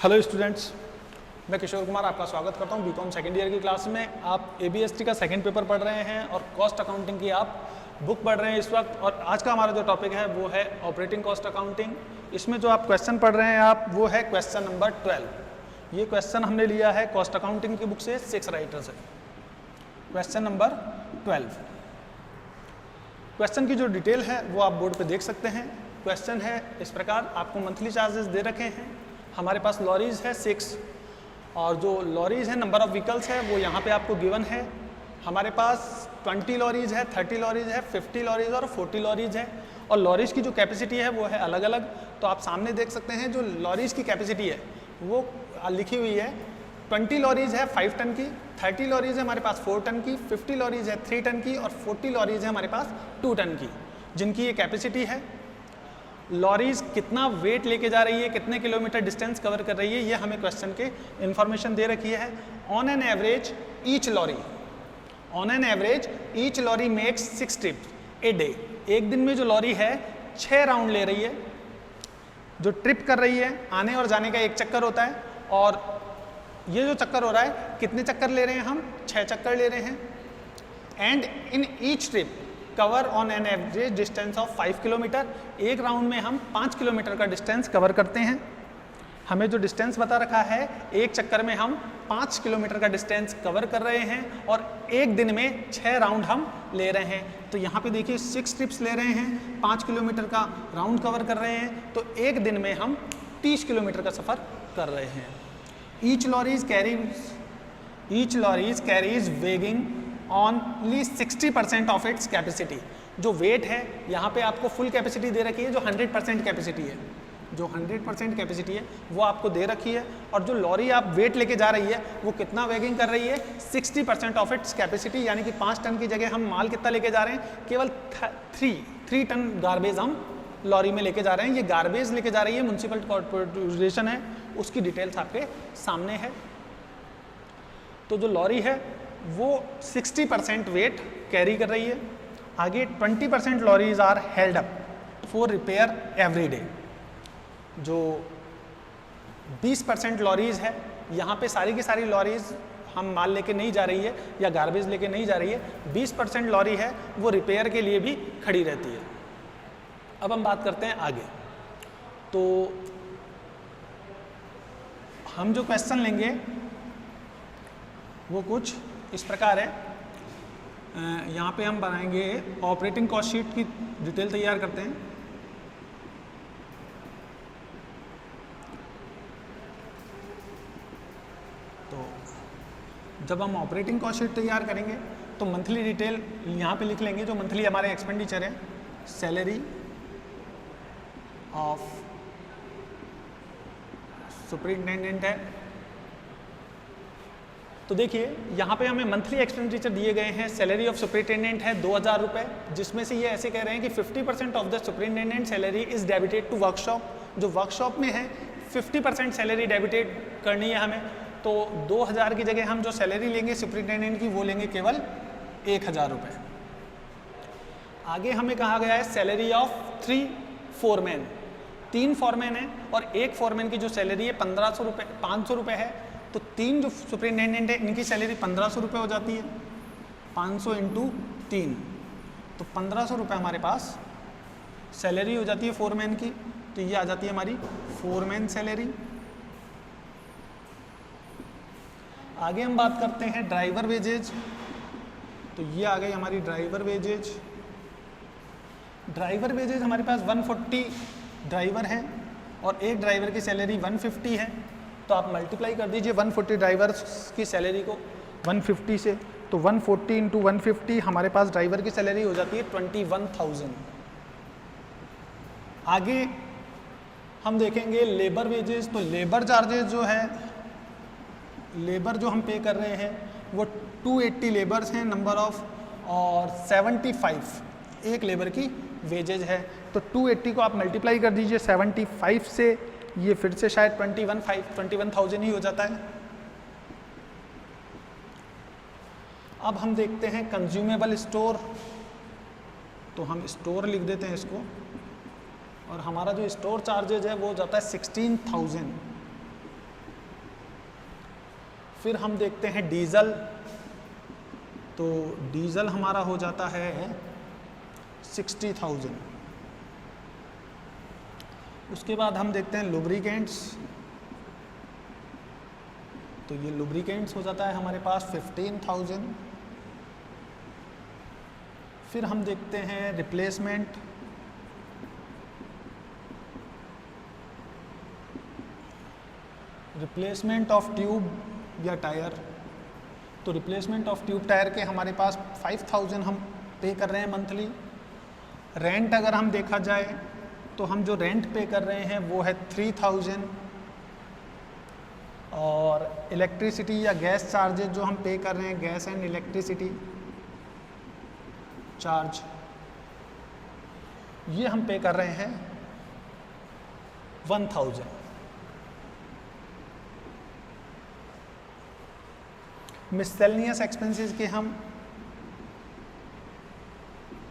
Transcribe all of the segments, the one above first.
Hello students, मैं किशोर कुमार आपका स्वागत करता हूं बीकॉम सेकेंड ईयर की क्लास में। आप एबीएसटी का सेकंड पेपर पढ़ रहे हैं और कॉस्ट अकाउंटिंग की आप बुक पढ़ रहे हैं इस वक्त। और आज का हमारा जो टॉपिक है वो है ऑपरेटिंग कॉस्ट अकाउंटिंग। इसमें जो आप क्वेश्चन पढ़ रहे हैं आप वो है क्वेश्चन नंबर 12। ये क्वेश्चन हमने लिया है कॉस्ट अकाउंटिंग की बुक से 6 राइटर से। Question number 12। क्वेश्चन की जो डिटेल है वो आप बोर्ड पे देख सकते हैं। क्वेश्चन है इस प्रकार, आपको मंथली चार्जेस दे रखे हैं। हमारे पास लॉरीज है 6 और जो लॉरीज है नंबर ऑफ व्हीकल्स है वो यहाँ पे आपको गिवन है। हमारे पास 20 लॉरीज है, 30 लॉरीज है, 50 लॉरीज और 40 लॉरीज है। और लॉरीज की जो कैपेसिटी है वो है अलग अलग। तो आप सामने देख सकते हैं जो लॉरीज की कैपेसिटी है वो लिखी हुई है। 20 लॉरीज है 5 टन की, 30 लॉरीज है हमारे पास 4 टन की, 50 लॉरीज है 3 टन की और 40 लॉरीज है हमारे पास 2 टन की, जिनकी ये कैपेसिटी है। लॉरीज कितना वेट लेके जा रही है, कितने किलोमीटर डिस्टेंस कवर कर रही है, ये हमें क्वेश्चन के इन्फॉर्मेशन दे रखी है। On an average each lorry makes 6 trips a day. एक दिन में जो लॉरी है 6 राउंड ले रही है। जो ट्रिप कर रही है आने और जाने का एक चक्कर होता है, और ये जो चक्कर हो रहा है कितने चक्कर ले रहे हैं हम, 6 चक्कर ले रहे हैं। And in each trip cover on an average distance of 5 kilometre. एक राउंड में हम 5 किलोमीटर का डिस्टेंस कवर करते हैं। हमें जो डिस्टेंस बता रखा है एक चक्कर में हम 5 किलोमीटर का डिस्टेंस कवर कर रहे हैं और एक दिन में 6 राउंड हम ले रहे हैं। तो यहाँ पे देखिए 6 ट्रिप्स ले रहे हैं, 5 किलोमीटर का राउंड कवर कर रहे हैं, तो एक दिन में हम 30 किलोमीटर का सफ़र कर रहे हैं। Each lorries carries weighing only 60% of its capacity. जो वेट है यहाँ पे आपको फुल कैपेसिटी दे रखी है, जो 100% कैपेसिटी है, जो 100% कैपेसिटी है वो आपको दे रखी है। और जो लॉरी आप वेट लेके जा रही है वो कितना वेगिंग कर रही है, 60% ऑफ इट्स कैपेसिटी। यानी कि 5 टन की जगह हम माल कितना लेके जा रहे हैं, केवल 3 टन गार्बेज हम लॉरी में लेके जा रहे हैं। ये गार्बेज लेके जा रही है, म्यूनसिपल कॉर्पोरेशन है, उसकी डिटेल्स आपके सामने है। तो जो लॉरी है वो 60% वेट कैरी कर रही है। आगे 20% lorries are held up for repair every day. जो 20% लॉरीज है यहाँ पे सारी की सारी लॉरीज हम माल लेके नहीं जा रही है या गार्बेज लेके नहीं जा रही है। 20% लॉरी है वो रिपेयर के लिए भी खड़ी रहती है। अब हम बात करते हैं आगे। तो हम जो क्वेश्चन लेंगे वो कुछ इस प्रकार है। यहाँ पे हम बनाएंगे ऑपरेटिंग कॉस्ट शीट की डिटेल तैयार करते हैं। तो जब हम ऑपरेटिंग कॉस्ट शीट तैयार करेंगे तो मंथली डिटेल यहाँ पे लिख लेंगे। जो मंथली हमारे एक्सपेंडिचर है, सैलरी ऑफ सुपरिटेंडेंट है। तो देखिए यहाँ पे हमें मंथली एक्सपेंडिचर दिए गए हैं। सैलरी ऑफ सुपरिटेंडेंट है 2000 रुपये, जिसमें से ये ऐसे कह रहे हैं कि 50% of the superintendent salary is debited to workshop. जो वर्कशॉप में है 50% सैलरी डेबिटेड करनी है हमें। तो 2000 की जगह हम जो सैलरी लेंगे सुपरिटेंडेंट की वो लेंगे केवल 1000 रुपये। आगे हमें कहा गया है सैलरी ऑफ 3 फोरमैन। 3 फोरमैन है और एक फोरमैन की जो सैलरी है 1500 रुपये 500 रुपये है। तो 3 जो सुपरिटेंडेंट है इनकी सैलरी 1500 रुपये हो जाती है। 500 इंटू 3 तो 1500 रुपये हमारे पास सैलरी हो जाती है फोरमैन की। तो ये आ जाती है हमारी फोरमैन सैलरी। आगे हम बात करते हैं ड्राइवर वेजेज। तो ये आ गई हमारी ड्राइवर वेजेज। ड्राइवर वेजेज हमारे पास 140 ड्राइवर हैं और एक ड्राइवर की सैलरी 150 है। तो आप मल्टीप्लाई कर दीजिए 140 ड्राइवर्स की सैलरी को 150 से। तो 140 इंटू 150 हमारे पास ड्राइवर की सैलरी हो जाती है 21,000। आगे हम देखेंगे लेबर वेजेस। तो लेबर चार्जेस जो है, लेबर जो हम पे कर रहे हैं वो 280 लेबर्स हैं नंबर ऑफ, और 75 एक लेबर की वेजेज है। तो 280 को आप मल्टीप्लाई कर दीजिए 75 से, ये फिर से शायद 21,000 ही हो जाता है। अब हम देखते हैं कंज्यूमेबल स्टोर। तो हम स्टोर लिख देते हैं इसको, और हमारा जो स्टोर चार्जेज है वो जाता है 16,000। फिर हम देखते हैं डीजल, तो डीजल हमारा हो जाता है 60,000। उसके बाद हम देखते हैं लुब्रिकेंट्स, तो ये लुब्रिकेंट्स हो जाता है हमारे पास 15,000। फिर हम देखते हैं रिप्लेसमेंट, रिप्लेसमेंट ऑफ ट्यूब या टायर, तो रिप्लेसमेंट ऑफ ट्यूब टायर के हमारे पास 5,000 हम पे कर रहे हैं मंथली। रेंट अगर हम देखा जाए तो हम जो रेंट पे कर रहे हैं वो है 3,000, और इलेक्ट्रिसिटी या गैस चार्जेस जो हम पे कर रहे हैं, गैस एंड इलेक्ट्रिसिटी चार्ज, ये हम पे कर रहे हैं 1,000। मिससेलेनियस एक्सपेंसेस के हम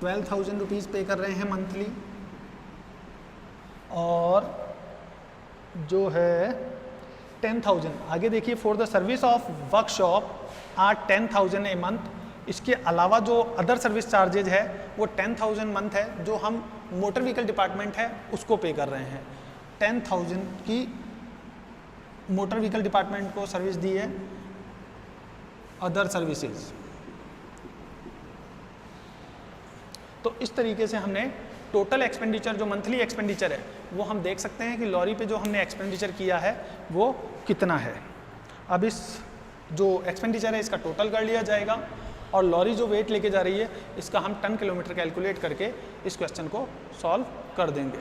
12,000 रुपीज़ पे कर रहे हैं मंथली, और जो है 10,000, आगे देखिए, for the service of workshop are 10,000 a month. इसके अलावा जो अदर सर्विस चार्जेज है वो 10,000 मंथ है, जो हम मोटर व्हीकल डिपार्टमेंट है उसको पे कर रहे हैं। 10,000 की मोटर व्हीकल डिपार्टमेंट को सर्विस दी है, अदर सर्विसेज। तो इस तरीके से हमने टोटल एक्सपेंडिचर, जो मंथली एक्सपेंडिचर है, वो हम देख सकते हैं कि लॉरी पे जो हमने एक्सपेंडिचर किया है वो कितना है। अब इस जो एक्सपेंडिचर है इसका टोटल कर लिया जाएगा, और लॉरी जो वेट लेके जा रही है इसका हम टन किलोमीटर कैलकुलेट करके इस क्वेश्चन को सॉल्व कर देंगे।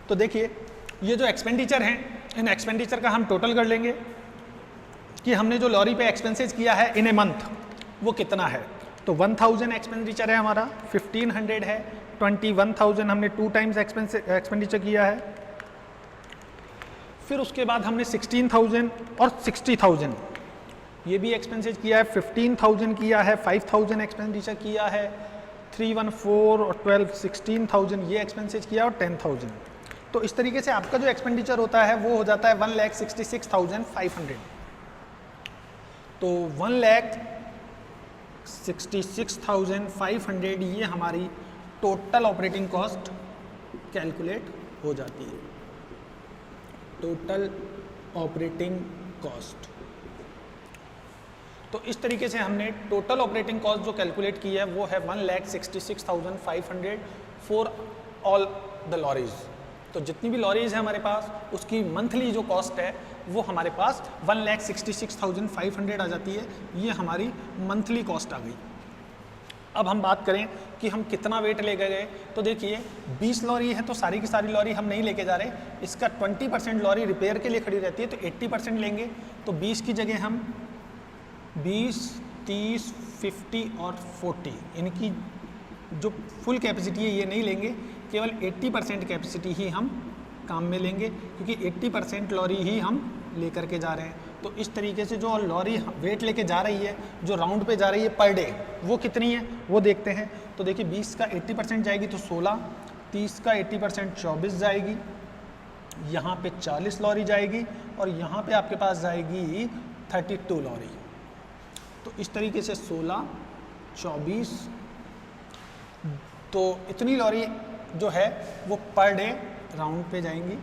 तो देखिए, ये जो एक्सपेंडिचर हैं, इन एक्सपेंडिचर का हम टोटल कर लेंगे कि हमने जो लॉरी पे एक्सपेंसेस किया है इन ए मंथ वो कितना है। तो 1,000 एक्सपेंडिचर है हमारा, 1,500 है, 21,000 हमने 2 टाइम्स एक्सपेंडिचर किया है। फिर उसके बाद हमने 16,000 और 60,000 ये भी एक्सपेंसेस किया है, 15,000 किया है, 5,000 एक्सपेंडिचर किया है, 314 और 12 16,000 ये एक्सपेंसेस किया, और 10,000। तो इस तरीके से आपका जो एक्सपेंडिचर होता है वो हो जाता है 1,66,500। तो 1,66,500 ये हमारी टोटल ऑपरेटिंग कॉस्ट कैलकुलेट हो जाती है, टोटल ऑपरेटिंग कॉस्ट। तो इस तरीके से हमने टोटल ऑपरेटिंग कॉस्ट जो कैलकुलेट की है वो है 1,66,500 फॉर ऑल द लॉरीज। तो जितनी भी लॉरीज है हमारे पास उसकी मंथली जो कॉस्ट है वो हमारे पास 1,66,500 आ जाती है, ये हमारी मंथली कॉस्ट आ गई। अब हम बात करें कि हम कितना वेट लेके गए, तो देखिए 20 लॉरी है तो सारी की सारी लॉरी हम नहीं लेके जा रहे, इसका 20% लॉरी रिपेयर के लिए खड़ी रहती है, तो 80% लेंगे। तो 20 की जगह हम 20, 30, 50 और 40 इनकी जो फुल कैपेसिटी है ये नहीं लेंगे, केवल 80% कैपेसिटी ही हम काम में लेंगे, क्योंकि 80% लॉरी ही हम लेकर के जा रहे हैं। तो इस तरीके से जो लॉरी वेट लेके जा रही है, जो राउंड पे जा रही है पर डे, वो कितनी है वो देखते हैं। तो देखिए 20 का 80% जाएगी तो 16, 30 का 80% 24 जाएगी, यहाँ पे 40 लॉरी जाएगी, और यहाँ पे आपके पास जाएगी 32 लॉरी। तो इस तरीके से 16, 24, तो इतनी लॉरी जो है वो पर डे राउंड पे जाएंगी।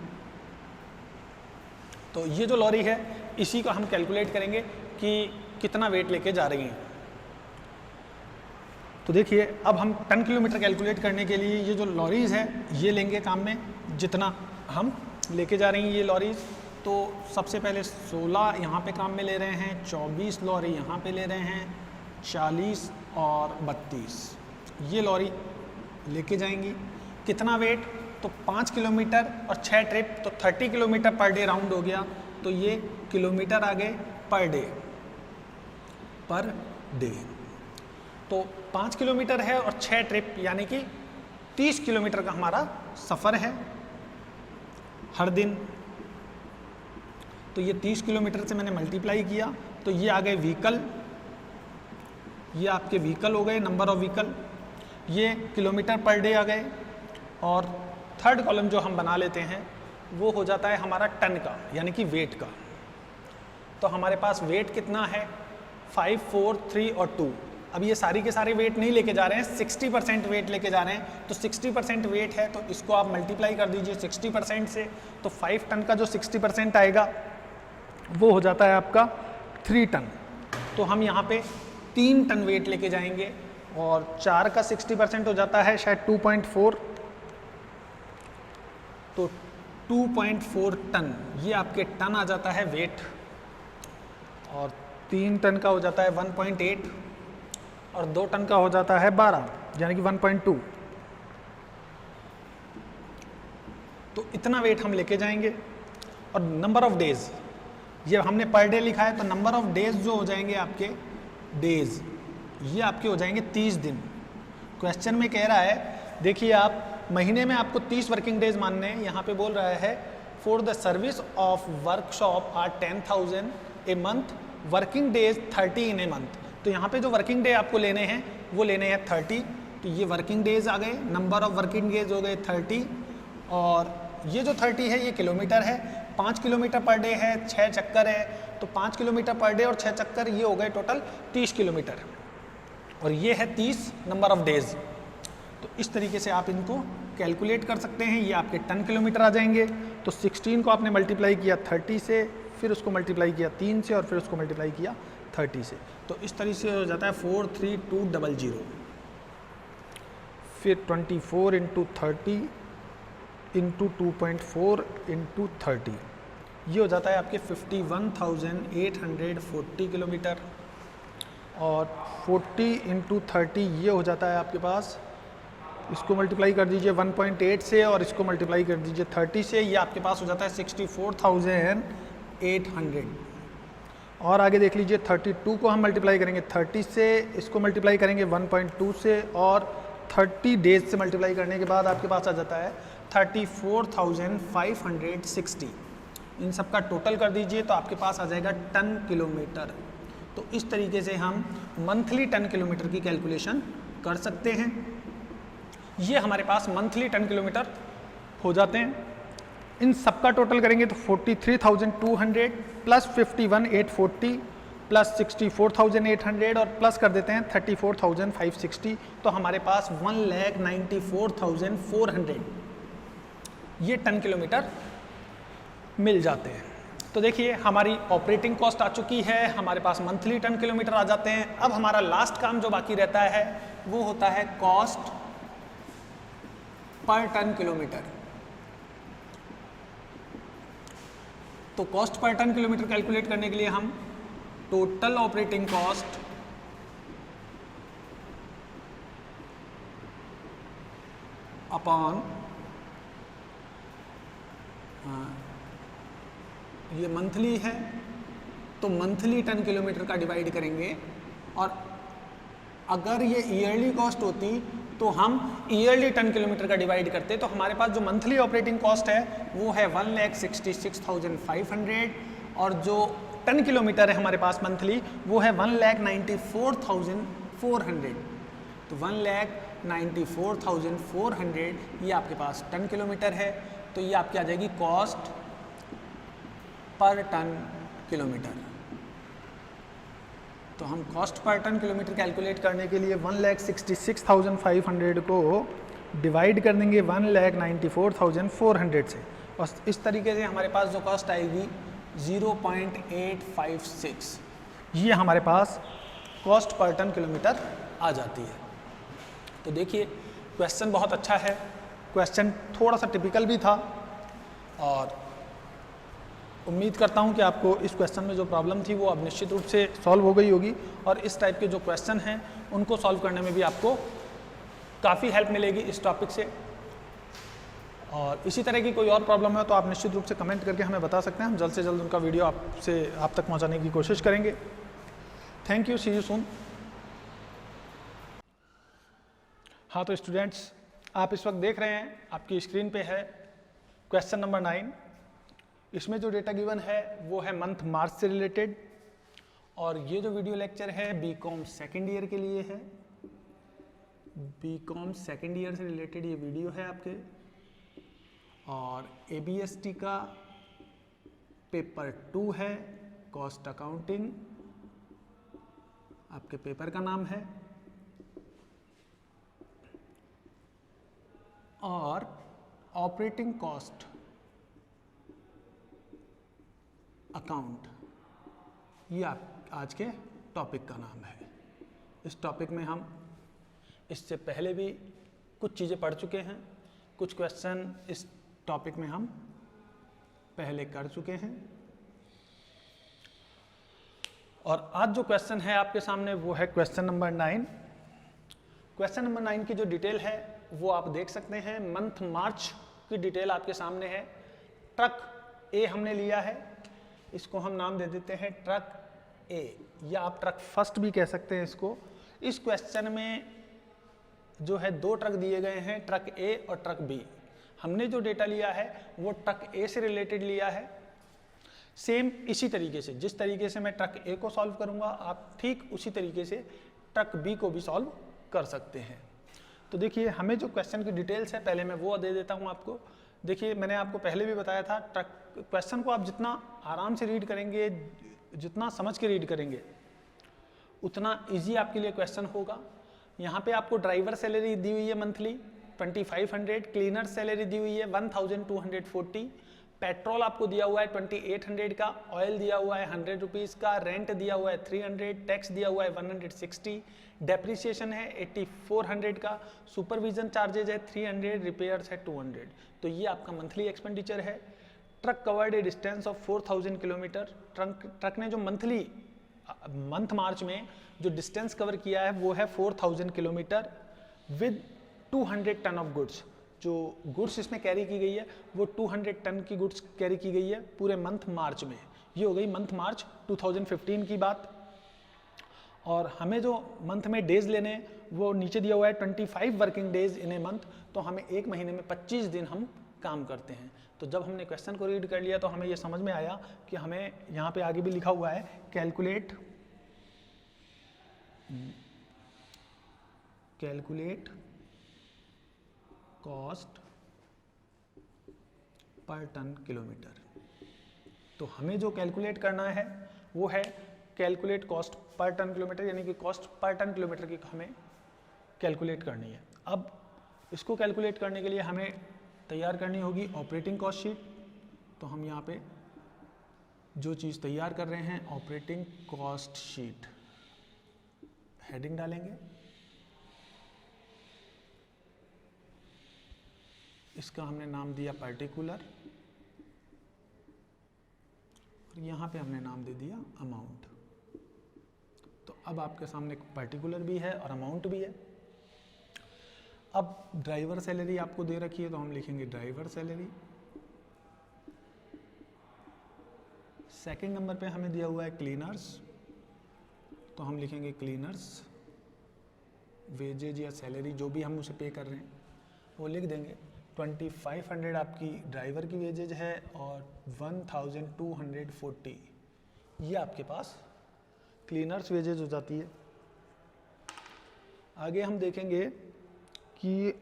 तो ये जो लॉरी है इसी का हम कैलकुलेट करेंगे कि कितना वेट लेके जा रही हैं। तो देखिए अब हम टन किलोमीटर कैलकुलेट करने के लिए ये जो लॉरीज़ है ये लेंगे काम में, जितना हम लेके जा रही हैं ये लॉरीज़। तो सबसे पहले 16 यहाँ पे काम में ले रहे हैं, 24 लॉरी यहाँ पे ले रहे हैं, 40 और 32 ये लॉरी लेके जाएंगी। कितना वेट, तो 5 किलोमीटर और 6 ट्रिप, तो 30 किलोमीटर पर डे राउंड हो गया। तो ये किलोमीटर आ गए पर डे। तो 5 किलोमीटर है और 6 ट्रिप, यानी कि 30 किलोमीटर का हमारा सफ़र है हर दिन। तो ये 30 किलोमीटर से मैंने मल्टीप्लाई किया, तो ये आ गए व्हीकल, ये आपके व्हीकल हो गए, नंबर ऑफ व्हीकल, ये किलोमीटर पर डे आ गए, और थर्ड कॉलम जो हम बना लेते हैं वो हो जाता है हमारा टन का, यानी कि वेट का। तो हमारे पास वेट कितना है, 5, 4, 3 और 2। अब ये सारी के सारे वेट नहीं लेके जा रहे हैं, 60% वेट लेके जा रहे हैं। तो 60% वेट है तो इसको आप मल्टीप्लाई कर दीजिए 60% से, तो 5 टन का जो 60% आएगा वो हो जाता है आपका 3 टन। तो हम यहाँ पे 3 टन वेट लेके जाएंगे, और 4 का 60% हो जाता है शायद 2.4, तो 2.4 टन ये आपके टन आ जाता है वेट, और 3 टन का हो जाता है 1.8, और 2 टन का हो जाता है 12, यानी कि 1.2। तो इतना वेट हम लेके जाएंगे। और नंबर ऑफ डेज, ये हमने पर डे लिखा है, तो नंबर ऑफ डेज जो हो जाएंगे आपके डेज, ये आपके हो जाएंगे 30 दिन। क्वेश्चन में कह रहा है, देखिए आप महीने में आपको 30 वर्किंग डेज मानने हैं। यहाँ पे बोल रहा है for the service of workshop are 10,000 a month, working days 30 in a month. तो यहाँ पे जो वर्किंग डे आपको लेने हैं वो लेने हैं 30। तो ये वर्किंग डेज आ गए, नंबर ऑफ वर्किंग डेज हो गए 30, और ये जो 30 है ये किलोमीटर है। 5 किलोमीटर पर डे है, 6 चक्कर है, तो 5 किलोमीटर पर डे और 6 चक्कर ये हो गए टोटल 30 किलोमीटर, और ये है 30 नंबर ऑफ डेज। तो इस तरीके से आप इनको कैलकुलेट कर सकते हैं, ये आपके टन किलोमीटर आ जाएंगे। तो 16 को आपने मल्टीप्लाई किया 30 से, फिर उसको मल्टीप्लाई किया 3 से, और फिर उसको मल्टीप्लाई किया 30 से। तो इस तरीके से हो जाता है 43200, फिर 24 इंटू 30 इंटू 2.4 इंटू 30, ये हो जाता है आपके 51,840 किलोमीटर, और 40 इंटू 30 ये हो जाता है आपके पास, इसको मल्टीप्लाई कर दीजिए 1.8 से, और इसको मल्टीप्लाई कर दीजिए 30 से, ये आपके पास हो जाता है 64,800। और आगे देख लीजिए 32 को हम मल्टीप्लाई करेंगे 30 से, इसको मल्टीप्लाई करेंगे 1.2 से, और 30 डेज से मल्टीप्लाई करने के बाद आपके पास आ जाता है 34,560। इन सब का टोटल कर दीजिए तो आपके पास आ जाएगा टन किलोमीटर। तो इस तरीके से हम मंथली टन किलोमीटर की कैलकुलेशन कर सकते हैं। ये हमारे पास मंथली टन किलोमीटर हो जाते हैं। इन सब का टोटल करेंगे तो 43,200 प्लस 51,840 प्लस 64,800 और प्लस कर देते हैं 34,560, तो हमारे पास 1,94,400 ये टन किलोमीटर मिल जाते हैं। तो देखिए हमारी ऑपरेटिंग कॉस्ट आ चुकी है, हमारे पास मंथली टन किलोमीटर आ जाते हैं। अब हमारा लास्ट काम जो बाकी रहता है वो होता है कॉस्ट पर टन किलोमीटर। तो cost per ton kilometre calculate करने के लिए हम टोटल ऑपरेटिंग कॉस्ट अपॉन ये मंथली है तो मंथली टन किलोमीटर का डिवाइड करेंगे, और अगर ये ईयरली कॉस्ट होती तो हम ईयरली टन किलोमीटर का डिवाइड करते। तो हमारे पास जो मंथली ऑपरेटिंग कॉस्ट है वो है 1,66,500, और जो टन किलोमीटर है हमारे पास मंथली वो है 1,94,400। तो 1,94,400 ये आपके पास टन किलोमीटर है। तो ये आपकी आ जाएगी कॉस्ट पर टन किलोमीटर। तो हम cost per ton kilometre calculate करने के लिए 1,66,500 को डिवाइड कर देंगे 1,94,400 से, और इस तरीके से हमारे पास जो कॉस्ट आएगी 0.856, ये हमारे पास कॉस्ट पर टन किलोमीटर आ जाती है। तो देखिए क्वेश्चन बहुत अच्छा है, क्वेश्चन थोड़ा सा टिपिकल भी था, और उम्मीद करता हूं कि आपको इस क्वेश्चन में जो प्रॉब्लम थी वो अब निश्चित रूप से सॉल्व हो गई होगी, और इस टाइप के जो क्वेश्चन हैं उनको सॉल्व करने में भी आपको काफ़ी हेल्प मिलेगी इस टॉपिक से। और इसी तरह की कोई और प्रॉब्लम है तो आप निश्चित रूप से कमेंट करके हमें बता सकते हैं, हम जल्द से जल्द उनका वीडियो आप तक पहुँचाने की कोशिश करेंगे। Thank you, see you soon. हाँ तो स्टूडेंट्स, आप इस वक्त देख रहे हैं आपकी स्क्रीन पे है क्वेश्चन नंबर 9। इसमें जो डेटा गिवन है वो है मंथ मार्च से रिलेटेड, और ये जो वीडियो लेक्चर है बीकॉम सेकेंड ईयर के लिए है। बीकॉम सेकेंड ईयर से रिलेटेड ये वीडियो है आपके। और ABST का पेपर 2 है, कॉस्ट अकाउंटिंग आपके पेपर का नाम है, और ऑपरेटिंग कॉस्ट अकाउंट ये आप आज के टॉपिक का नाम है। इस टॉपिक में हम इससे पहले भी कुछ चीज़ें पढ़ चुके हैं, कुछ क्वेश्चन इस टॉपिक में हम पहले कर चुके हैं, और आज जो क्वेश्चन है आपके सामने वो है क्वेश्चन नंबर 9। क्वेश्चन नंबर 9 की जो डिटेल है वो आप देख सकते हैं। मंथ मार्च की डिटेल आपके सामने है। ट्रक ए हमने लिया है, इसको हम नाम दे देते हैं ट्रक ए, या आप ट्रक फर्स्ट भी कह सकते हैं इसको। इस क्वेश्चन में जो है 2 ट्रक दिए गए हैं, ट्रक ए और ट्रक बी। हमने जो डेटा लिया है वो ट्रक ए से रिलेटेड लिया है। सेम इसी तरीके से, जिस तरीके से मैं ट्रक ए को सॉल्व करूंगा, आप ठीक उसी तरीके से ट्रक बी को भी सॉल्व कर सकते हैं। तो देखिए, हमें जो क्वेश्चन की डिटेल्स है पहले मैं वो दे देता हूं आपको। देखिए, मैंने आपको पहले भी बताया था, ट्रक क्वेश्चन को आप जितना आराम से रीड करेंगे, जितना समझ के रीड करेंगे, उतना ईजी आपके लिए क्वेश्चन होगा। यहाँ पे आपको ड्राइवर सैलरी दी हुई है मंथली 2500, क्लीनर सैलरी दी हुई है 1240, पेट्रोल आपको दिया हुआ है 2800 का, ऑयल दिया हुआ है 100 रुपीज़ का, रेंट दिया हुआ है 300, टैक्स दिया हुआ है 160, डेप्रिसिएशन है 8400 का, सुपरविजन चार्जेज है 300, रिपेयर्स है 200। तो ये आपका मंथली एक्सपेंडिचर है। Truck covered A distance of 4000 kilometre. Truck ने जो मंथ मार्च में जो डिस्टेंस कवर किया है वो है 4000 kilometre with 200 ton of goods. जो गुड्स इसमें कैरी की गई है वो 200 टन की गुड्स कैरी की गई है पूरे मंथ मार्च में। ये हो गई मंथ मार्च 2015 की बात। और हमें जो मंथ में डेज लेने वो नीचे दिया हुआ है 25 working days in a month. तो हमें एक महीने में 25 दिन हम काम करते हैं। तो जब हमने क्वेश्चन को रीड कर लिया तो हमें ये समझ में आया कि हमें यहाँ पे आगे भी लिखा हुआ है calculate cost per ton kilometre. तो हमें जो कैलकुलेट करना है वो है calculate cost per ton kilometer, यानी कि कॉस्ट पर टन किलोमीटर की हमें कैलकुलेट करनी है। अब इसको कैलकुलेट करने के लिए हमें तैयार करनी होगी ऑपरेटिंग कॉस्ट शीट। तो हम यहाँ पे जो चीज़ तैयार कर रहे हैं ऑपरेटिंग कॉस्ट शीट, हेडिंग डालेंगे। इसका हमने नाम दिया पर्टिकुलर, और यहाँ पे हमने नाम दे दिया अमाउंट। तो अब आपके सामने पर्टिकुलर भी है और अमाउंट भी है। अब ड्राइवर सैलरी आपको दे रखी है तो हम लिखेंगे ड्राइवर सैलरी। सेकंड नंबर पे हमें दिया हुआ है क्लीनर्स, तो हम लिखेंगे क्लीनर्स वेजेज या सैलरी जो भी हम उसे पे कर रहे हैं वो लिख देंगे। 2500 आपकी ड्राइवर की वेजेज है और 1240 ये आपके पास क्लीनर्स वेजेज हो जाती है। आगे हम देखेंगे कि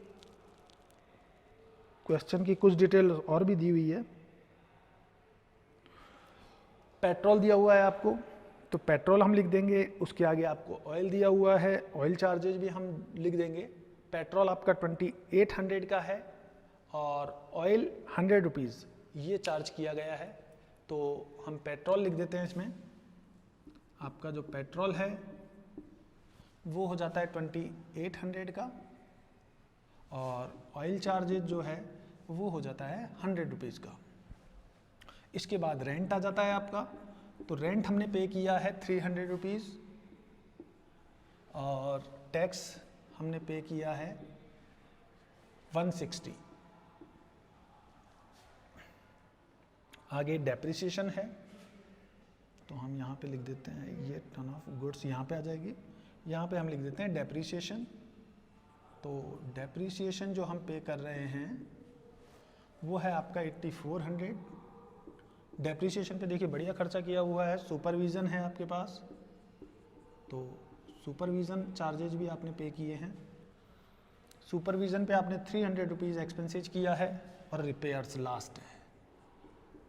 क्वेश्चन की कुछ डिटेल और भी दी हुई है। पेट्रोल दिया हुआ है आपको, तो पेट्रोल हम लिख देंगे। उसके आगे आपको ऑयल दिया हुआ है, ऑयल चार्जेज भी हम लिख देंगे। पेट्रोल आपका 2800 का है और ऑयल 100 रुपीज़ ये चार्ज किया गया है, तो हम पेट्रोल लिख देते हैं। इसमें आपका जो पेट्रोल है वो हो जाता है 2800 का, और ऑयल चार्जेज जो है वो हो जाता है 100 रुपीज़ का। इसके बाद रेंट आ जाता है आपका, तो रेंट हमने पे किया है 300 रुपीज़, और टैक्स हमने पे किया है 160। आगे डेप्रिसिएशन है, तो हम यहाँ पे लिख देते हैं, ये टन ऑफ गुड्स यहाँ पे आ जाएगी, यहाँ पे हम लिख देते हैं डेप्रिसिएशन। तो डेप्रिसिएशन जो हम पे कर रहे हैं वो है आपका 8400। डेप्रिसिएशन पे देखिए बढ़िया खर्चा किया हुआ है। सुपरविज़न है आपके पास, तो सुपरविज़न चार्जेज भी आपने पे किए हैं। सुपरविज़न पे आपने 300 रुपीज़ एक्सपेंसेज किया है, और रिपेयर्स लास्ट है।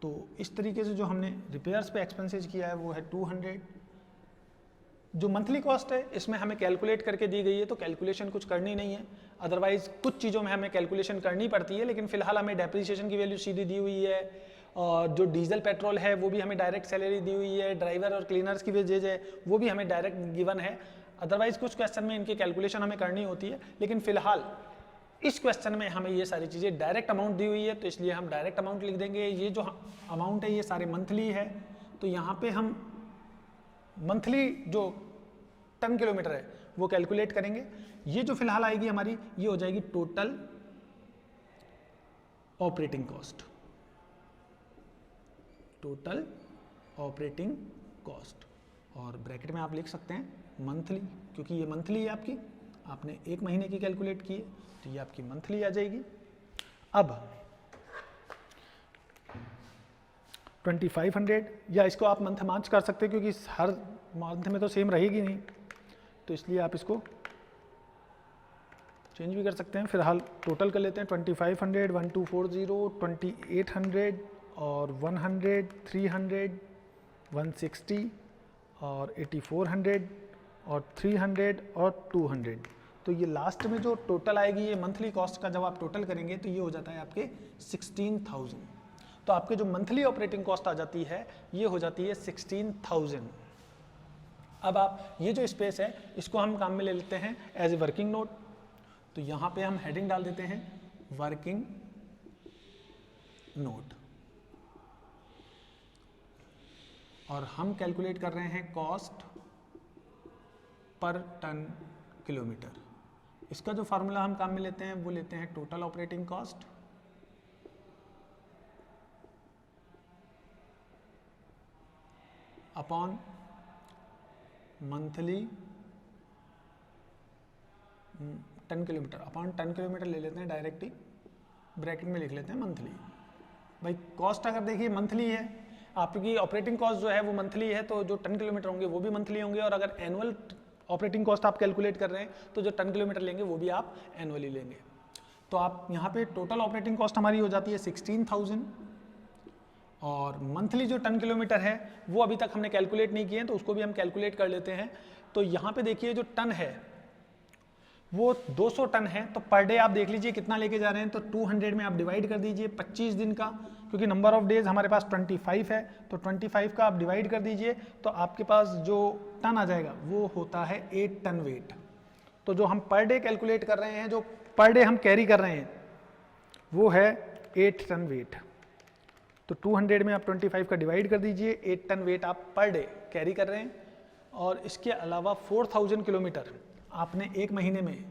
तो इस तरीके से जो हमने रिपेयर्स पे एक्सपेंसेस किया है वो है 200। जो मंथली कॉस्ट है इसमें हमें कैलकुलेट करके दी गई है, तो कैलकुलेशन कुछ करनी नहीं है, अदरवाइज कुछ चीज़ों में हमें कैलकुलेशन करनी पड़ती है, लेकिन फिलहाल हमें डेप्रिसिएशन की वैल्यू सीधी दी हुई है, और जो डीजल पेट्रोल है वो भी हमें डायरेक्ट सैलरी दी हुई है, ड्राइवर और क्लीनर्स की वेजेज है वो भी हमें डायरेक्ट गिवन है। अदरवाइज कुछ क्वेश्चन में इनकी कैलकुलेशन हमें करनी होती है, लेकिन फिलहाल इस क्वेश्चन में हमें ये सारी चीज़ें डायरेक्ट अमाउंट दी हुई है, तो इसलिए हम डायरेक्ट अमाउंट लिख देंगे। ये जो अमाउंट है ये सारे मंथली है, तो यहाँ पे हम मंथली जो टन किलोमीटर है वो कैलकुलेट करेंगे। ये जो फिलहाल आएगी हमारी, ये हो जाएगी total operating cost, total operating cost, और ब्रैकेट में आप लिख सकते हैं मंथली, क्योंकि ये मंथली है आपकी, आपने एक महीने की कैलकुलेट की है, तो ये आपकी मंथली आ जाएगी। अब 2500, या इसको आप मंथ मार्च कर सकते हैं, क्योंकि हर मंथ में तो सेम रहेगी नहीं, तो इसलिए आप इसको चेंज भी कर सकते हैं। फिलहाल टोटल कर लेते हैं 2500, 1240, 2800 और 100, 300, 160 और 8400 और 300 और 200। तो ये लास्ट में जो टोटल आएगी ये मंथली कॉस्ट का, जब आप टोटल करेंगे तो ये हो जाता है आपके 16,000। तो आपके जो मंथली ऑपरेटिंग कॉस्ट आ जाती है ये हो जाती है 16,000। अब आप ये जो स्पेस है इसको हम काम में ले लेते हैं एज ए वर्किंग नोट, तो यहाँ पे हम हेडिंग डाल देते हैं वर्किंग नोट, और हम कैलकुलेट कर रहे हैं कॉस्ट पर टन किलोमीटर। इसका जो फार्मूला हम काम में लेते हैं वो लेते हैं total operating cost upon monthly ton kilometer, upon ton kilometer ले लेते हैं डायरेक्ट ही, ब्रैकेट में लिख लेते हैं मंथली। भाई कॉस्ट अगर देखिए मंथली है, आपकी ऑपरेटिंग कॉस्ट जो है वो मंथली है, तो जो टन किलोमीटर होंगे वो भी मंथली होंगे, और अगर एनुअल ऑपरेटिंग कॉस्ट आप कैलकुलेट कर रहे हैं तो जो टन किलोमीटर लेंगे वो भी आप एनुअली लेंगे। तो आप यहाँ पे टोटल ऑपरेटिंग कॉस्ट हमारी हो जाती है 16,000, और मंथली जो टन किलोमीटर है वो अभी तक हमने कैलकुलेट नहीं किए हैं, तो उसको भी हम कैलकुलेट कर लेते हैं। तो यहाँ पे देखिए जो टन है वो 200 टन है, तो पर डे आप देख लीजिए कितना लेके जा रहे हैं, तो 200 में आप डिवाइड कर दीजिए 25 दिन का, क्योंकि नंबर ऑफ डेज हमारे पास 25 है, तो 25 का आप डिवाइड कर दीजिए, तो आपके पास जो टन आ जाएगा वो होता है 8 टन वेट। तो जो हम पर डे कैलकुलेट कर रहे हैं, जो पर डे हम कैरी कर रहे हैं वो है 8 टन वेट। तो 200 में आप 25 का डिवाइड कर दीजिए, 8 टन वेट आप पर डे कैरी कर रहे हैं। और इसके अलावा 4000 किलोमीटर आपने एक महीने में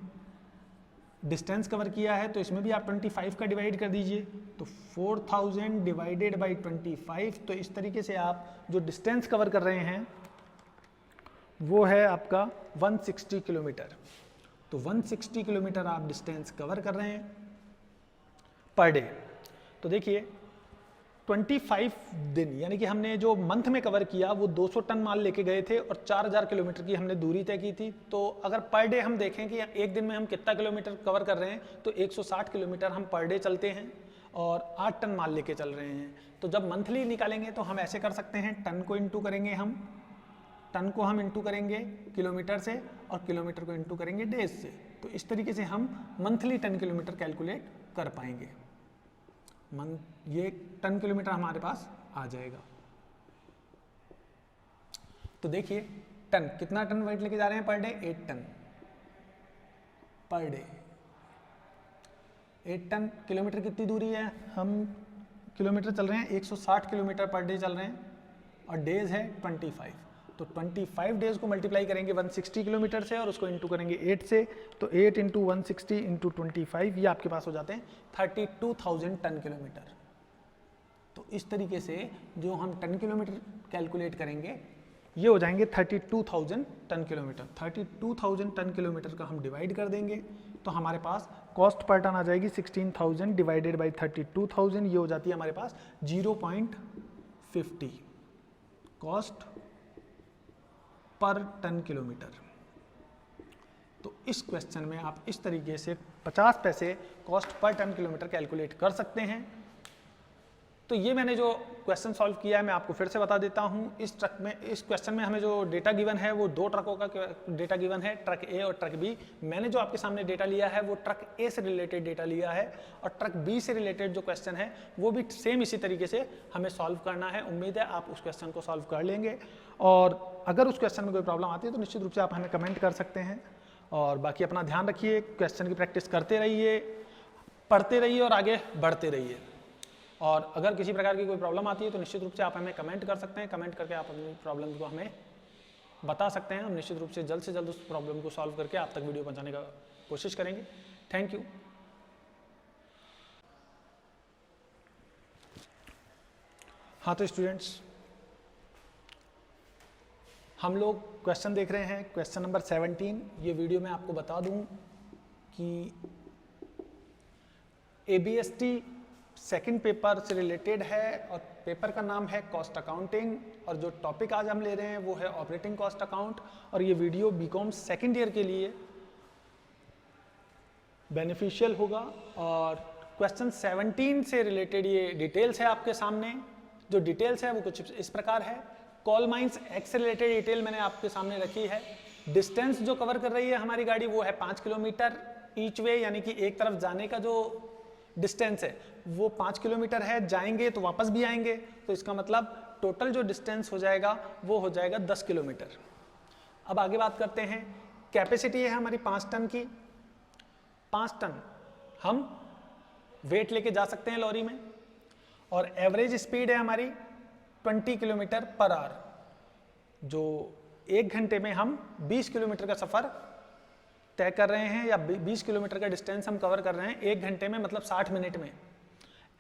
डिस्टेंस कवर किया है, तो इसमें भी आप 25 का डिवाइड कर दीजिए, तो 4000 डिवाइडेड बाई 25। तो इस तरीके से आप जो डिस्टेंस कवर कर रहे हैं वो है आपका 160 किलोमीटर। तो 160 किलोमीटर आप डिस्टेंस कवर कर रहे हैं पर डे। तो देखिए 25 दिन यानी कि हमने जो मंथ में कवर किया वो 200 टन माल लेके गए थे और 4000 किलोमीटर की हमने दूरी तय की थी। तो अगर पर डे हम देखें कि एक दिन में हम कितना किलोमीटर कवर कर रहे हैं, तो 160 किलोमीटर हम पर डे चलते हैं और 8 टन माल लेके चल रहे हैं। तो जब मंथली निकालेंगे तो हम ऐसे कर सकते हैं, टन को इंटू करेंगे हम, टन को हम इंटू करेंगे किलोमीटर से और किलोमीटर को इंटू करेंगे डेज से। तो इस तरीके से हम मंथली टन किलोमीटर कैलकुलेट कर पाएंगे। ये टन किलोमीटर हमारे पास आ जाएगा। तो देखिए टन, कितना टन वेट लेके जा रहे हैं per day, 8 ton per day. 8 ton kilometer कितनी दूरी है, हम किलोमीटर चल रहे हैं 160 किलोमीटर पर डे चल रहे हैं और डेज है 25। तो 25 डेज को मल्टीप्लाई करेंगे 160 किलोमीटर से और उसको इंटू करेंगे 8 से, तो 8 इंटू 160 इंटू 25, ये आपके पास हो जाते हैं 32,000 टन किलोमीटर। तो इस तरीके से जो हम टन किलोमीटर कैलकुलेट करेंगे ये हो जाएंगे 32,000 टन किलोमीटर। 32,000 टन किलोमीटर का हम डिवाइड कर देंगे तो हमारे पास कॉस्ट पर टन आ जाएगी 16,000 डिवाइडेड बाई 32,000, ये हो जाती है हमारे पास 0.50 कॉस्ट पर टन किलोमीटर। तो इस क्वेश्चन में आप इस तरीके से 50 पैसे cost per ton kilometre calculate कर सकते हैं। तो ये मैंने जो क्वेश्चन सॉल्व किया है मैं आपको फिर से बता देता हूँ। इस क्वेश्चन में हमें जो डेटा गिवन है वो 2 ट्रकों का डेटा गिवन है, ट्रक ए और ट्रक बी। मैंने जो आपके सामने डेटा लिया है वो ट्रक ए से रिलेटेड डेटा लिया है, और ट्रक बी से रिलेटेड जो क्वेश्चन है वो भी सेम इसी तरीके से हमें सॉल्व करना है। उम्मीद है आप उस क्वेश्चन को सॉल्व कर लेंगे, और अगर उस क्वेश्चन में कोई प्रॉब्लम आती है तो निश्चित रूप से आप हमें कमेंट कर सकते हैं। और बाकी अपना ध्यान रखिए, क्वेश्चन की प्रैक्टिस करते रहिए, पढ़ते रहिए और आगे बढ़ते रहिए। और अगर किसी प्रकार की कोई प्रॉब्लम आती है तो निश्चित रूप से आप हमें कमेंट कर सकते हैं। कमेंट करके आप अपनी प्रॉब्लम को हमें बता सकते हैं। हम निश्चित रूप से जल्द उस प्रॉब्लम को सॉल्व करके आप तक वीडियो पहुंचाने का कोशिश करेंगे। Thank you. हाँ तो स्टूडेंट्स, हम लोग क्वेश्चन देख रहे हैं, क्वेश्चन नंबर 17। ये वीडियो मैं आपको बता दूं कि ABST सेकंड पेपर से रिलेटेड है, और पेपर का नाम है कॉस्ट अकाउंटिंग, और जो टॉपिक आज हम ले रहे हैं वो है ऑपरेटिंग कॉस्ट अकाउंट। और ये वीडियो बीकॉम सेकंड ईयर के लिए बेनिफिशियल होगा। और क्वेश्चन 17 से रिलेटेड ये डिटेल्स है आपके सामने। जो डिटेल्स है वो कुछ इस प्रकार है। कॉल माइंस एक्स से रिलेटेड डिटेल मैंने आपके सामने रखी है। डिस्टेंस जो कवर कर रही है हमारी गाड़ी वो है 5 किलोमीटर ईच वे, यानी कि एक तरफ जाने का जो डिस्टेंस है वो 5 किलोमीटर है, जाएंगे तो वापस भी आएंगे, तो इसका मतलब टोटल जो डिस्टेंस हो जाएगा वो हो जाएगा 10 किलोमीटर। अब आगे बात करते हैं। कैपेसिटी है हमारी 5 टन की। 5 टन हम वेट लेके जा सकते हैं लॉरी में, और एवरेज स्पीड है हमारी 20 किलोमीटर पर आवर। जो 1 घंटे में हम 20 किलोमीटर का सफर तय कर रहे हैं, या 20 किलोमीटर का डिस्टेंस हम कवर कर रहे हैं 1 घंटे में, मतलब 60 मिनट में।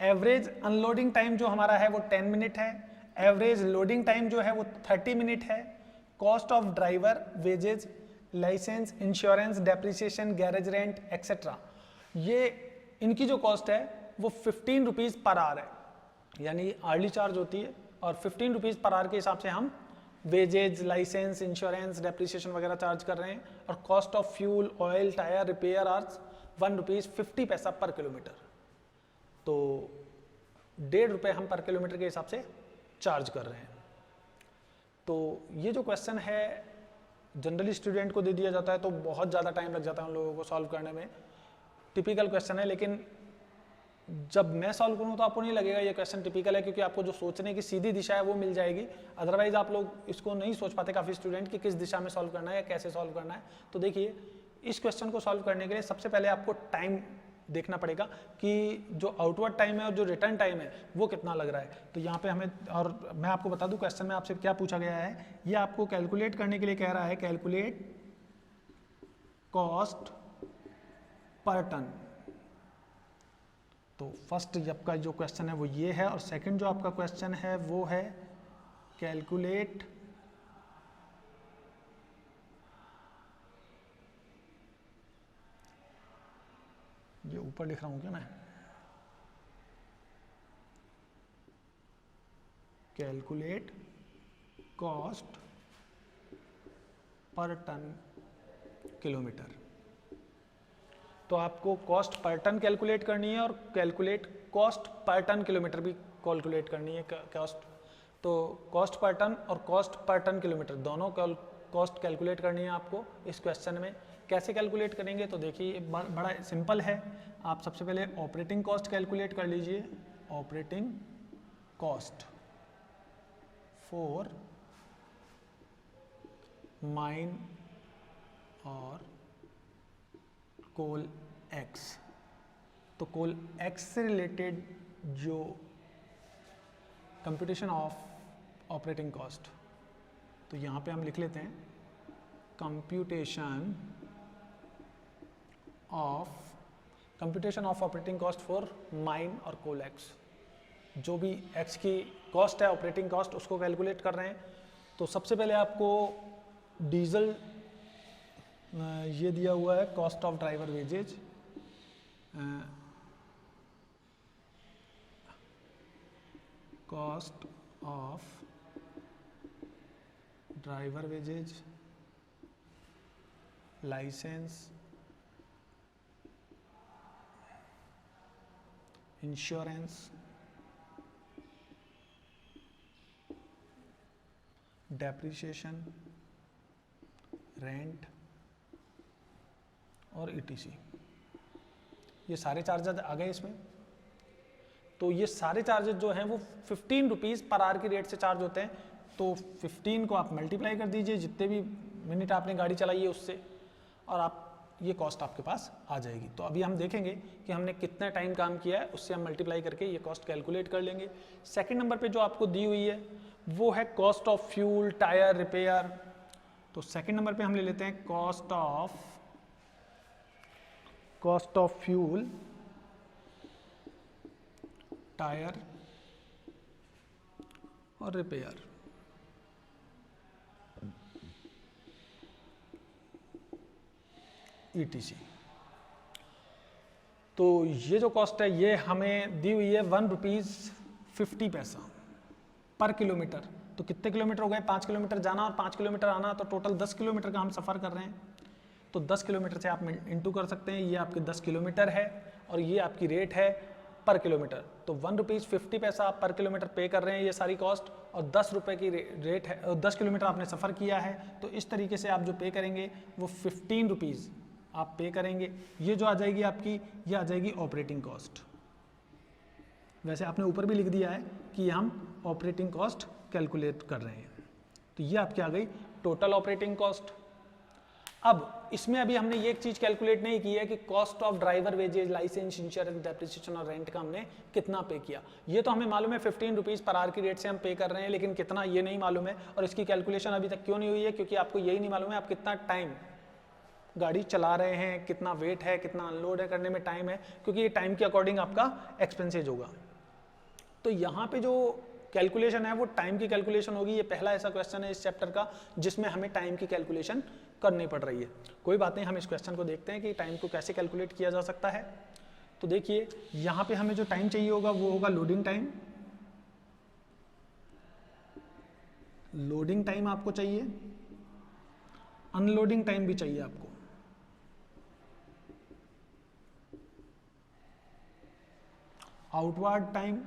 एवरेज अनलोडिंग टाइम जो हमारा है वो 10 मिनट है। एवरेज लोडिंग टाइम जो है वो 30 मिनट है। Cost of driver, wages, license, insurance, depreciation, garage rent etcetera, ये इनकी जो कॉस्ट है वो 15 रुपीज़ पर आवर है, यानी आर्ली चार्ज होती है। और 15 रुपीज़ पर आवर के हिसाब से हम वेजेज, लाइसेंस, इंश्योरेंस, डेप्रिसिएशन वगैरह चार्ज कर रहे हैं। और cost of fuel, oil, tyre, repair are 1 rupees 50 paisa पर किलोमीटर। तो 1.5 रुपये हम पर किलोमीटर के हिसाब से चार्ज कर रहे हैं। तो ये जो क्वेश्चन है जनरली स्टूडेंट को दे दिया जाता है तो बहुत ज़्यादा टाइम लग जाता है उन लोगों को सॉल्व करने में। टिपिकल क्वेश्चन है, लेकिन जब मैं सॉल्व करूँ तो आपको नहीं लगेगा ये क्वेश्चन टिपिकल है, क्योंकि आपको जो सोचने की सीधी दिशा है वो मिल जाएगी। अदरवाइज आप लोग इसको नहीं सोच पाते काफ़ी स्टूडेंट कि किस दिशा में सॉल्व करना है या कैसे सॉल्व करना है। तो देखिए, इस क्वेश्चन को सॉल्व करने के लिए सबसे पहले आपको टाइम देखना पड़ेगा कि जो आउटवर्ड टाइम है और जो रिटर्न टाइम है वो कितना लग रहा है। तो यहाँ पे हमें, और मैं आपको बता दूं क्वेश्चन में आपसे क्या पूछा गया है, ये आपको कैलकुलेट करने के लिए कह रहा है, कैलकुलेट कॉस्ट पर टन। तो फर्स्ट आपका जो क्वेश्चन है वो ये है, और सेकंड जो आपका क्वेश्चन है वो है कैलकुलेट ये ऊपर लिख रहा हूं क्या मैं, calculate cost per ton kilometre. तो आपको कॉस्ट पर टन कैलकुलेट करनी है और calculate cost per ton kilometer भी कैलकुलेट करनी है। कॉस्ट, तो कॉस्ट पर टन और कॉस्ट पर टन किलोमीटर दोनों कॉस्ट कैलकुलेट करनी है आपको इस क्वेश्चन में। कैसे कैलकुलेट करेंगे, तो देखिए बड़ा सिंपल है। आप सबसे पहले ऑपरेटिंग कॉस्ट कैलकुलेट कर लीजिए। ऑपरेटिंग कॉस्ट फॉर माइन और कोल एक्स। तो कोल एक्स से रिलेटेड जो कंप्यूटेशन ऑफ ऑपरेटिंग कॉस्ट, तो यहाँ पे हम लिख लेते हैं computation of operating cost for mine और कोल एक्स। जो भी एक्स की कॉस्ट है ऑपरेटिंग कॉस्ट उसको कैलकुलेट कर रहे हैं। तो सबसे पहले आपको डीजल ये दिया हुआ है, cost of driver wages, cost of driver wages license, insurance, depreciation, rent और ईटीसी, ये सारे चार्जेस आ गए इसमें। तो ये सारे चार्जेस जो हैं वो 15 रुपीज़ पर आवर की रेट से चार्ज होते हैं। तो 15 को आप मल्टीप्लाई कर दीजिए जितने भी मिनट आपने गाड़ी चलाई है उससे, और आप ये कॉस्ट आपके पास आ जाएगी। तो अभी हम देखेंगे कि हमने कितना टाइम काम किया है, उससे हम मल्टीप्लाई करके ये कॉस्ट कैलकुलेट कर लेंगे। सेकंड नंबर पे जो आपको दी हुई है वो है cost of fuel, tyre, repair. तो सेकंड नंबर पे हम ले लेते हैं कॉस्ट ऑफ फ्यूल, टायर और रिपेयर। ETC। तो ये जो कॉस्ट है ये हमें दी हुई है 1 रुपीज़ 50 पैसा पर किलोमीटर। तो कितने किलोमीटर हो गए, 5 किलोमीटर जाना और 5 किलोमीटर आना, तो टोटल 10 किलोमीटर का हम सफ़र कर रहे हैं। तो 10 किलोमीटर से आप इंटू कर सकते हैं, ये आपके 10 किलोमीटर है और ये आपकी रेट है पर किलोमीटर। तो 1 रुपीज़ 50 पैसा आप पर किलोमीटर पे कर रहे हैं ये सारी कॉस्ट, और 10 रुपये की रेट है, 10 किलोमीटर आपने सफ़र किया है। तो इस तरीके से आप जो पे करेंगे वो 15 रुपीज़ आप पे करेंगे। ये जो आ जाएगी आपकी, ये आ जाएगी ऑपरेटिंग कॉस्ट। वैसे आपने ऊपर भी लिख दिया है कि हम ऑपरेटिंग कॉस्ट कैलकुलेट कर रहे हैं। तो ये आपकी आ गई टोटल ऑपरेटिंग कॉस्ट। अब इसमें अभी हमने ये एक चीज़ कैलकुलेट नहीं की है कि cost of driver wages, license, insurance, depreciation और रेंट का हमने कितना पे किया। ये तो हमें मालूम है 15 रुपीज़ पर आवर की रेट से हम पे कर रहे हैं, लेकिन कितना ये नहीं मालूम है। और इसकी कैलकुलेशन अभी तक क्यों नहीं हुई है, क्योंकि आपको यही नहीं मालूम है आप कितना टाइम गाड़ी चला रहे हैं, कितना वेट है, कितना अनलोड है करने में टाइम है, क्योंकि ये टाइम के अकॉर्डिंग आपका एक्सपेंसेज होगा। तो यहाँ पे जो कैलकुलेशन है वो टाइम की कैलकुलेशन होगी। ये पहला ऐसा क्वेश्चन है इस चैप्टर का जिसमें हमें टाइम की कैलकुलेशन करनी पड़ रही है। कोई बात नहीं, हम इस क्वेश्चन को देखते हैं कि टाइम को कैसे कैलकुलेट किया जा सकता है। तो देखिए यहाँ पे हमें जो टाइम चाहिए होगा वो होगा लोडिंग टाइम। लोडिंग टाइम आपको चाहिए, अनलोडिंग टाइम भी चाहिए आपको। आउटवर्ड टाइम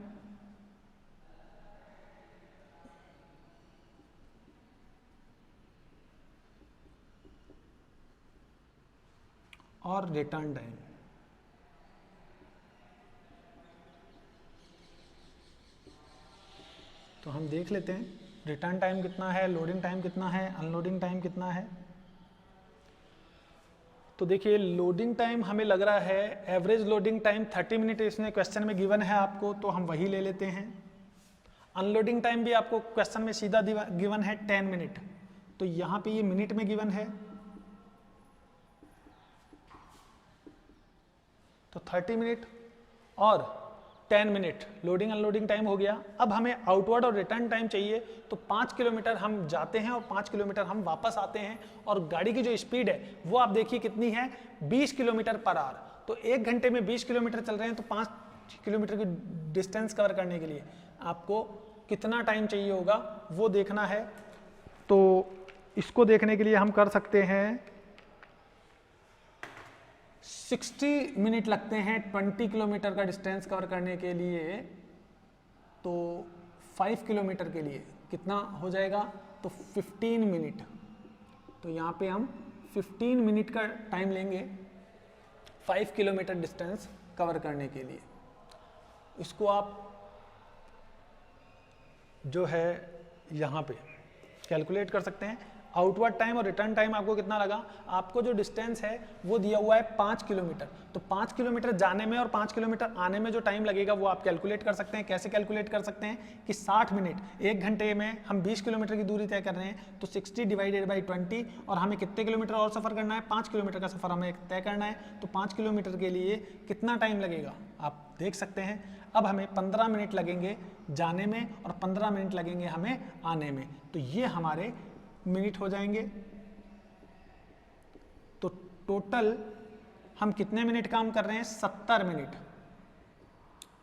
और रिटर्न टाइम। तो हम देख लेते हैं रिटर्न टाइम कितना है, लोडिंग टाइम कितना है, अनलोडिंग टाइम कितना है। तो देखिए लोडिंग टाइम हमें लग रहा है एवरेज लोडिंग टाइम 30 मिनट इसमें क्वेश्चन में गिवन है आपको, तो हम वही ले लेते हैं। अनलोडिंग टाइम भी आपको क्वेश्चन में सीधा गिवन है 10 मिनट, तो यहाँ पे ये मिनट में गिवन है, तो 30 मिनट और 10 मिनट लोडिंग अनलोडिंग टाइम हो गया। अब हमें आउटवर्ड और रिटर्न टाइम चाहिए, तो 5 किलोमीटर हम जाते हैं और 5 किलोमीटर हम वापस आते हैं, और गाड़ी की जो स्पीड है वो आप देखिए कितनी है, 20 किलोमीटर पर आवर। तो 1 घंटे में 20 किलोमीटर चल रहे हैं, तो 5 किलोमीटर की डिस्टेंस कवर करने के लिए आपको कितना टाइम चाहिए होगा वो देखना है। तो इसको देखने के लिए हम कर सकते हैं 60 मिनट लगते हैं 20 किलोमीटर का डिस्टेंस कवर करने के लिए। तो 5 किलोमीटर के लिए कितना हो जाएगा, तो 15 मिनट। तो यहाँ पे हम 15 मिनट का टाइम लेंगे 5 किलोमीटर डिस्टेंस कवर करने के लिए। इसको आप जो है यहाँ पे कैलकुलेट कर सकते हैं। आउटवर्ड टाइम और रिटर्न टाइम आपको कितना लगा, आपको जो डिस्टेंस है वो दिया हुआ है 5 किलोमीटर, तो 5 किलोमीटर जाने में और 5 किलोमीटर आने में जो टाइम लगेगा वो आप कैलकुलेट कर सकते हैं। कैसे कैलकुलेट कर सकते हैं कि 60 मिनट, 1 घंटे में हम 20 किलोमीटर की दूरी तय कर रहे हैं, तो 60 डिवाइडेड बाई 20, और हमें कितने किलोमीटर और सफ़र करना है, 5 किलोमीटर का सफ़र हमें तय करना है। तो 5 किलोमीटर के लिए कितना टाइम लगेगा आप देख सकते हैं। अब हमें 15 मिनट लगेंगे जाने में और 15 मिनट लगेंगे हमें आने में, तो ये हमारे मिनट हो जाएंगे। तो टोटल हम कितने मिनट काम कर रहे हैं, 70 मिनट।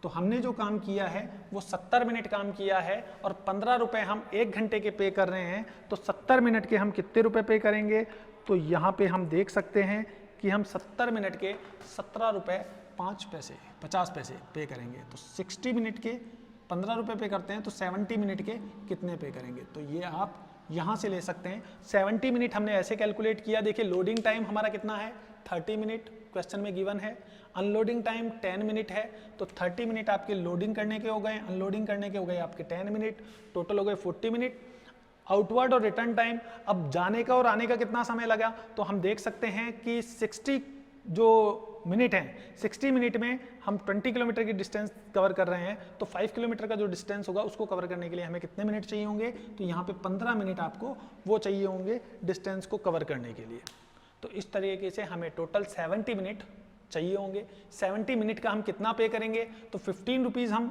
तो हमने जो काम किया है वो 70 मिनट काम किया है, और 15 रुपए हम 1 घंटे के पे कर रहे हैं, तो 70 मिनट के हम कितने रुपए पे करेंगे, तो यहाँ पे हम देख सकते हैं कि हम 70 मिनट के 17 रुपये 5 पैसे 50 पैसे पे करेंगे। तो 60 मिनट के 15 रुपये पे करते हैं तो 70 मिनट के कितने पे करेंगे, तो ये आप यहाँ से ले सकते हैं। 70 मिनट हमने ऐसे कैलकुलेट किया, देखिए लोडिंग टाइम हमारा कितना है 30 मिनट क्वेश्चन में गिवन है, अनलोडिंग टाइम 10 मिनट है, तो 30 मिनट आपके लोडिंग करने के हो गए, अनलोडिंग करने के हो गए आपके 10 मिनट, टोटल हो गए 40 मिनट। आउटवर्ड और रिटर्न टाइम, अब जाने का और आने का कितना समय लगा, तो हम देख सकते हैं कि 60 जो मिनट हैं 60 मिनट में हम 20 किलोमीटर की डिस्टेंस कवर कर रहे हैं, तो 5 किलोमीटर का जो डिस्टेंस होगा उसको कवर करने के लिए हमें कितने मिनट चाहिए होंगे, तो यहाँ पे 15 मिनट आपको वो चाहिए होंगे डिस्टेंस को कवर करने के लिए। तो इस तरीके से हमें टोटल 70 मिनट चाहिए होंगे। 70 मिनट का हम कितना पे करेंगे, तो 15 रुपीज़ हम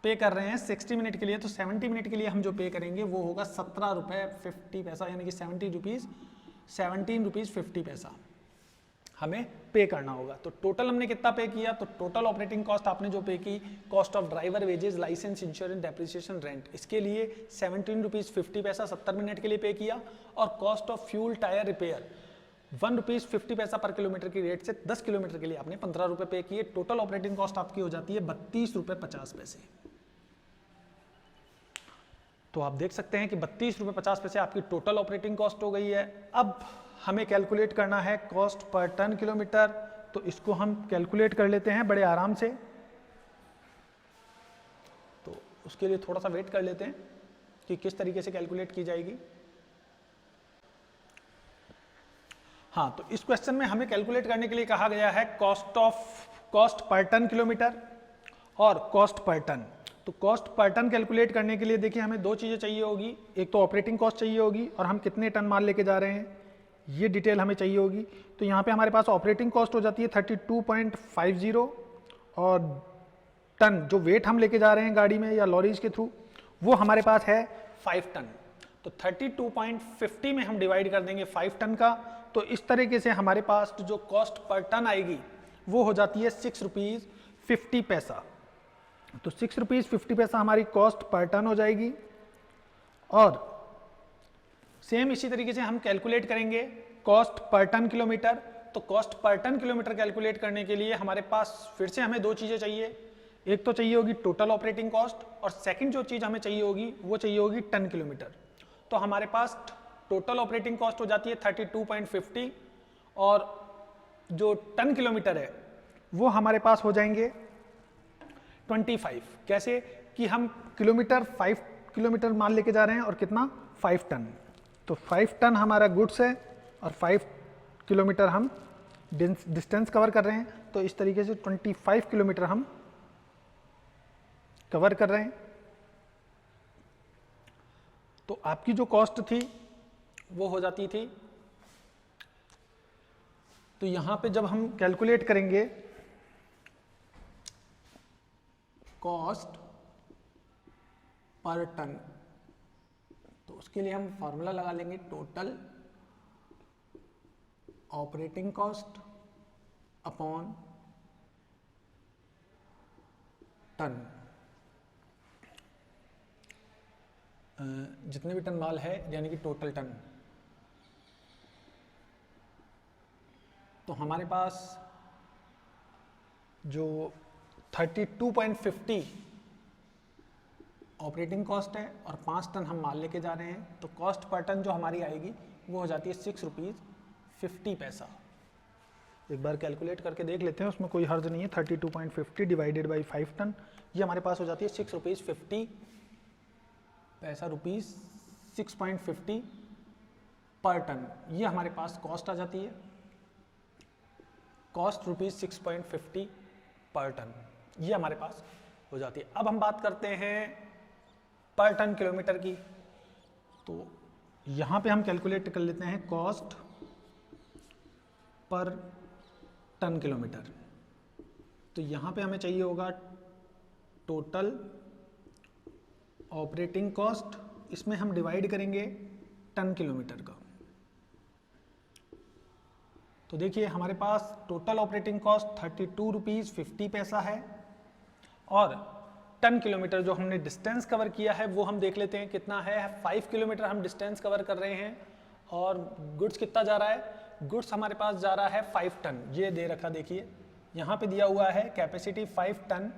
पे कर रहे हैं 60 मिनट के लिए, तो 70 मिनट के लिए हम जो पे करेंगे वो होगा 17 रुपये 50 पैसा, यानी कि 17 रुपीज़ 50 पैसा हमें पे करना होगा। तो टोटल हमने कितना पे किया, तो टोटल ऑपरेटिंग कॉस्ट आपने जो पे की, cost of driver, wages, license, insurance, depreciation, rent, इसके लिए 17 रुपीज़ 50 पैसा 70 मिनट के लिए पे किया, और cost of fuel, tyre repair 1 rupees 50 paisa पर किलोमीटर की रेट से 10 किलोमीटर के लिए आपने 15 रुपये पे किए। टोटल ऑपरेटिंग कॉस्ट आपकी हो जाती है 32 रुपये 50 पैसे। तो आप देख सकते हैं कि 32 रुपये 50 पैसे आपकी टोटल ऑपरेटिंग कॉस्ट हो गई है। अब हमें कैलकुलेट करना है कॉस्ट पर टन किलोमीटर, तो इसको हम कैलकुलेट कर लेते हैं बड़े आराम से। तो उसके लिए थोड़ा सा वेट कर लेते हैं कि किस तरीके से कैलकुलेट की जाएगी। हाँ, तो इस क्वेश्चन में हमें कैलकुलेट करने के लिए कहा गया है कॉस्ट पर टन किलोमीटर और कॉस्ट पर टन। तो कॉस्ट पर टन कैलकुलेट करने के लिए देखिए हमें दो चीज़ें चाहिए होगी, एक तो ऑपरेटिंग कॉस्ट चाहिए होगी और हम कितने टन माल लेके जा रहे हैं ये डिटेल हमें चाहिए होगी। तो यहाँ पे हमारे पास ऑपरेटिंग कॉस्ट हो जाती है 32.50 और टन जो वेट हम लेके जा रहे हैं गाड़ी में या लॉरीज के थ्रू वो हमारे पास है 5 टन। तो 32.50 में हम डिवाइड कर देंगे 5 टन का, तो इस तरीके से हमारे पास जो कॉस्ट पर टन आएगी वो हो जाती है 6 रुपीज़ 50 पैसा। तो 6 रुपीज़ 50 पैसा हमारी कॉस्ट पर टन हो जाएगी। और सेम इसी तरीके से हम कैलकुलेट करेंगे कॉस्ट पर टन किलोमीटर। तो cost per ton kilometre calculate करने के लिए हमारे पास फिर से हमें दो चीज़ें चाहिए, एक तो चाहिए होगी टोटल ऑपरेटिंग कॉस्ट और सेकंड जो चीज़ हमें चाहिए होगी वो चाहिए होगी टन किलोमीटर। तो हमारे पास टोटल ऑपरेटिंग कॉस्ट हो जाती है 32.50 और जो टन किलोमीटर है वो हमारे पास हो जाएंगे 25। कैसे कि हम 5 किलोमीटर माल लेके जा रहे हैं और कितना 5 टन, तो 5 टन हमारा गुड्स है और 5 किलोमीटर हम डिस्टेंस कवर कर रहे हैं। तो इस तरीके से 25 किलोमीटर हम कवर कर रहे हैं। तो आपकी जो कॉस्ट थी वो हो जाती थी, तो यहां पे जब हम कैलकुलेट करेंगे कॉस्ट पर टन, तो उसके लिए हम फॉर्मूला लगा लेंगे total operating cost upon ton. जितने भी टन माल है यानी कि टोटल टन, तो हमारे पास जो 32.50 ऑपरेटिंग कॉस्ट है और 5 टन हम माल लेके जा रहे हैं, तो कॉस्ट पर टन जो हमारी आएगी वो हो जाती है 6 रुपीज़ 50 पैसा। एक बार कैलकुलेट करके देख लेते हैं, उसमें कोई हर्ज नहीं है। 32.50 डिवाइडेड बाई 5 टन, ये हमारे पास हो जाती है 6 रुपीज़ 50 पैसा, रुपीज़ 6.50 पर टन। ये हमारे पास कॉस्ट आ जाती है, कॉस्ट रुपीज़ 6.50 पर टन, ये हमारे पास हो जाती है। अब हम बात करते हैं पर टन किलोमीटर की। तो यहाँ पे हम कैलकुलेट कर लेते हैं कॉस्ट पर टन किलोमीटर। तो यहाँ पे हमें चाहिए होगा टोटल ऑपरेटिंग कॉस्ट, इसमें हम डिवाइड करेंगे टन किलोमीटर का। तो देखिए हमारे पास टोटल ऑपरेटिंग कॉस्ट 32 रुपीज़ 50 पैसा है और टन किलोमीटर जो हमने डिस्टेंस कवर किया है वो हम देख लेते हैं कितना है। 5 किलोमीटर हम डिस्टेंस कवर कर रहे हैं और गुड्स कितना जा रहा है, गुड्स हमारे पास जा रहा है 5 टन, ये दे रखा देखिए यहाँ पे दिया हुआ है कैपेसिटी 5 टन,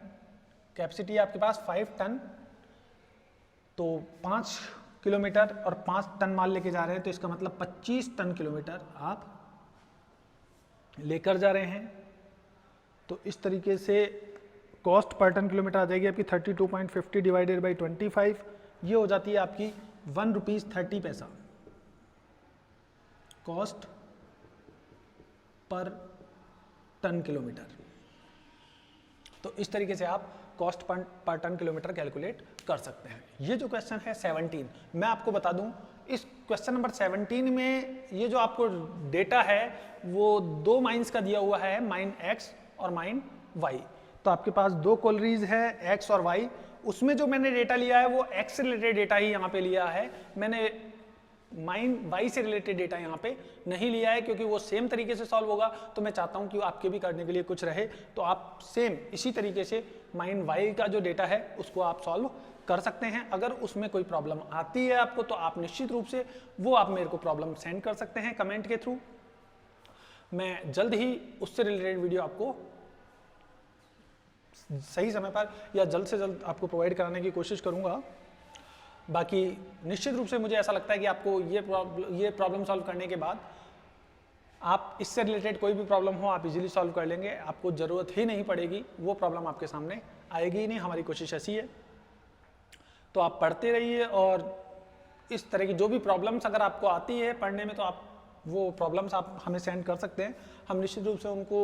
कैपेसिटी आपके पास 5 टन, तो 5 किलोमीटर और 5 टन माल लेके जा रहे हैं, तो इसका मतलब 25 टन किलोमीटर आप लेकर जा रहे हैं। तो इस तरीके से कॉस्ट पर टन किलोमीटर आ जाएगी आपकी 32.50 डिवाइडेड बाई 25, ये हो जाती है आपकी 1 रुपीज़ 30 पैसा कॉस्ट पर टन किलोमीटर। तो इस तरीके से आप cost per ton kilometre calculate कर सकते हैं। ये जो क्वेश्चन है 17, मैं आपको बता दूं इस क्वेश्चन नंबर 17 में ये जो आपको डेटा है वो 2 माइंस का दिया हुआ है, माइन एक्स और माइन वाई। तो आपके पास 2 कोलरीज है एक्स और वाई, उसमें जो मैंने डेटा लिया है वो एक्स से रिलेटेड डेटा ही यहाँ पे लिया है, मैंने माइन वाई से रिलेटेड डेटा यहाँ पे नहीं लिया है, क्योंकि वो सेम तरीके से सॉल्व होगा। तो मैं चाहता हूँ कि आपके भी करने के लिए कुछ रहे, तो आप सेम इसी तरीके से माइन वाई का जो डेटा है उसको आप सॉल्व कर सकते हैं। अगर उसमें कोई प्रॉब्लम आती है आपको, तो आप निश्चित रूप से वो आप मेरे को प्रॉब्लम सेंड कर सकते हैं कमेंट के थ्रू। मैं जल्द ही उससे रिलेटेड वीडियो आपको सही समय पर या जल्द से जल्द आपको प्रोवाइड कराने की कोशिश करूंगा। बाकी निश्चित रूप से मुझे ऐसा लगता है कि आपको ये प्रॉब्लम सॉल्व करने के बाद आप इससे रिलेटेड कोई भी प्रॉब्लम हो आप इजीली सॉल्व कर लेंगे, आपको ज़रूरत ही नहीं पड़ेगी, वो प्रॉब्लम आपके सामने आएगी ही नहीं। हमारी कोशिश ऐसी है। तो आप पढ़ते रहिए और इस तरह की जो भी प्रॉब्लम्स अगर आपको आती है पढ़ने में, तो आप वो प्रॉब्लम्स आप हमें सेंड कर सकते हैं। हम निश्चित रूप से उनको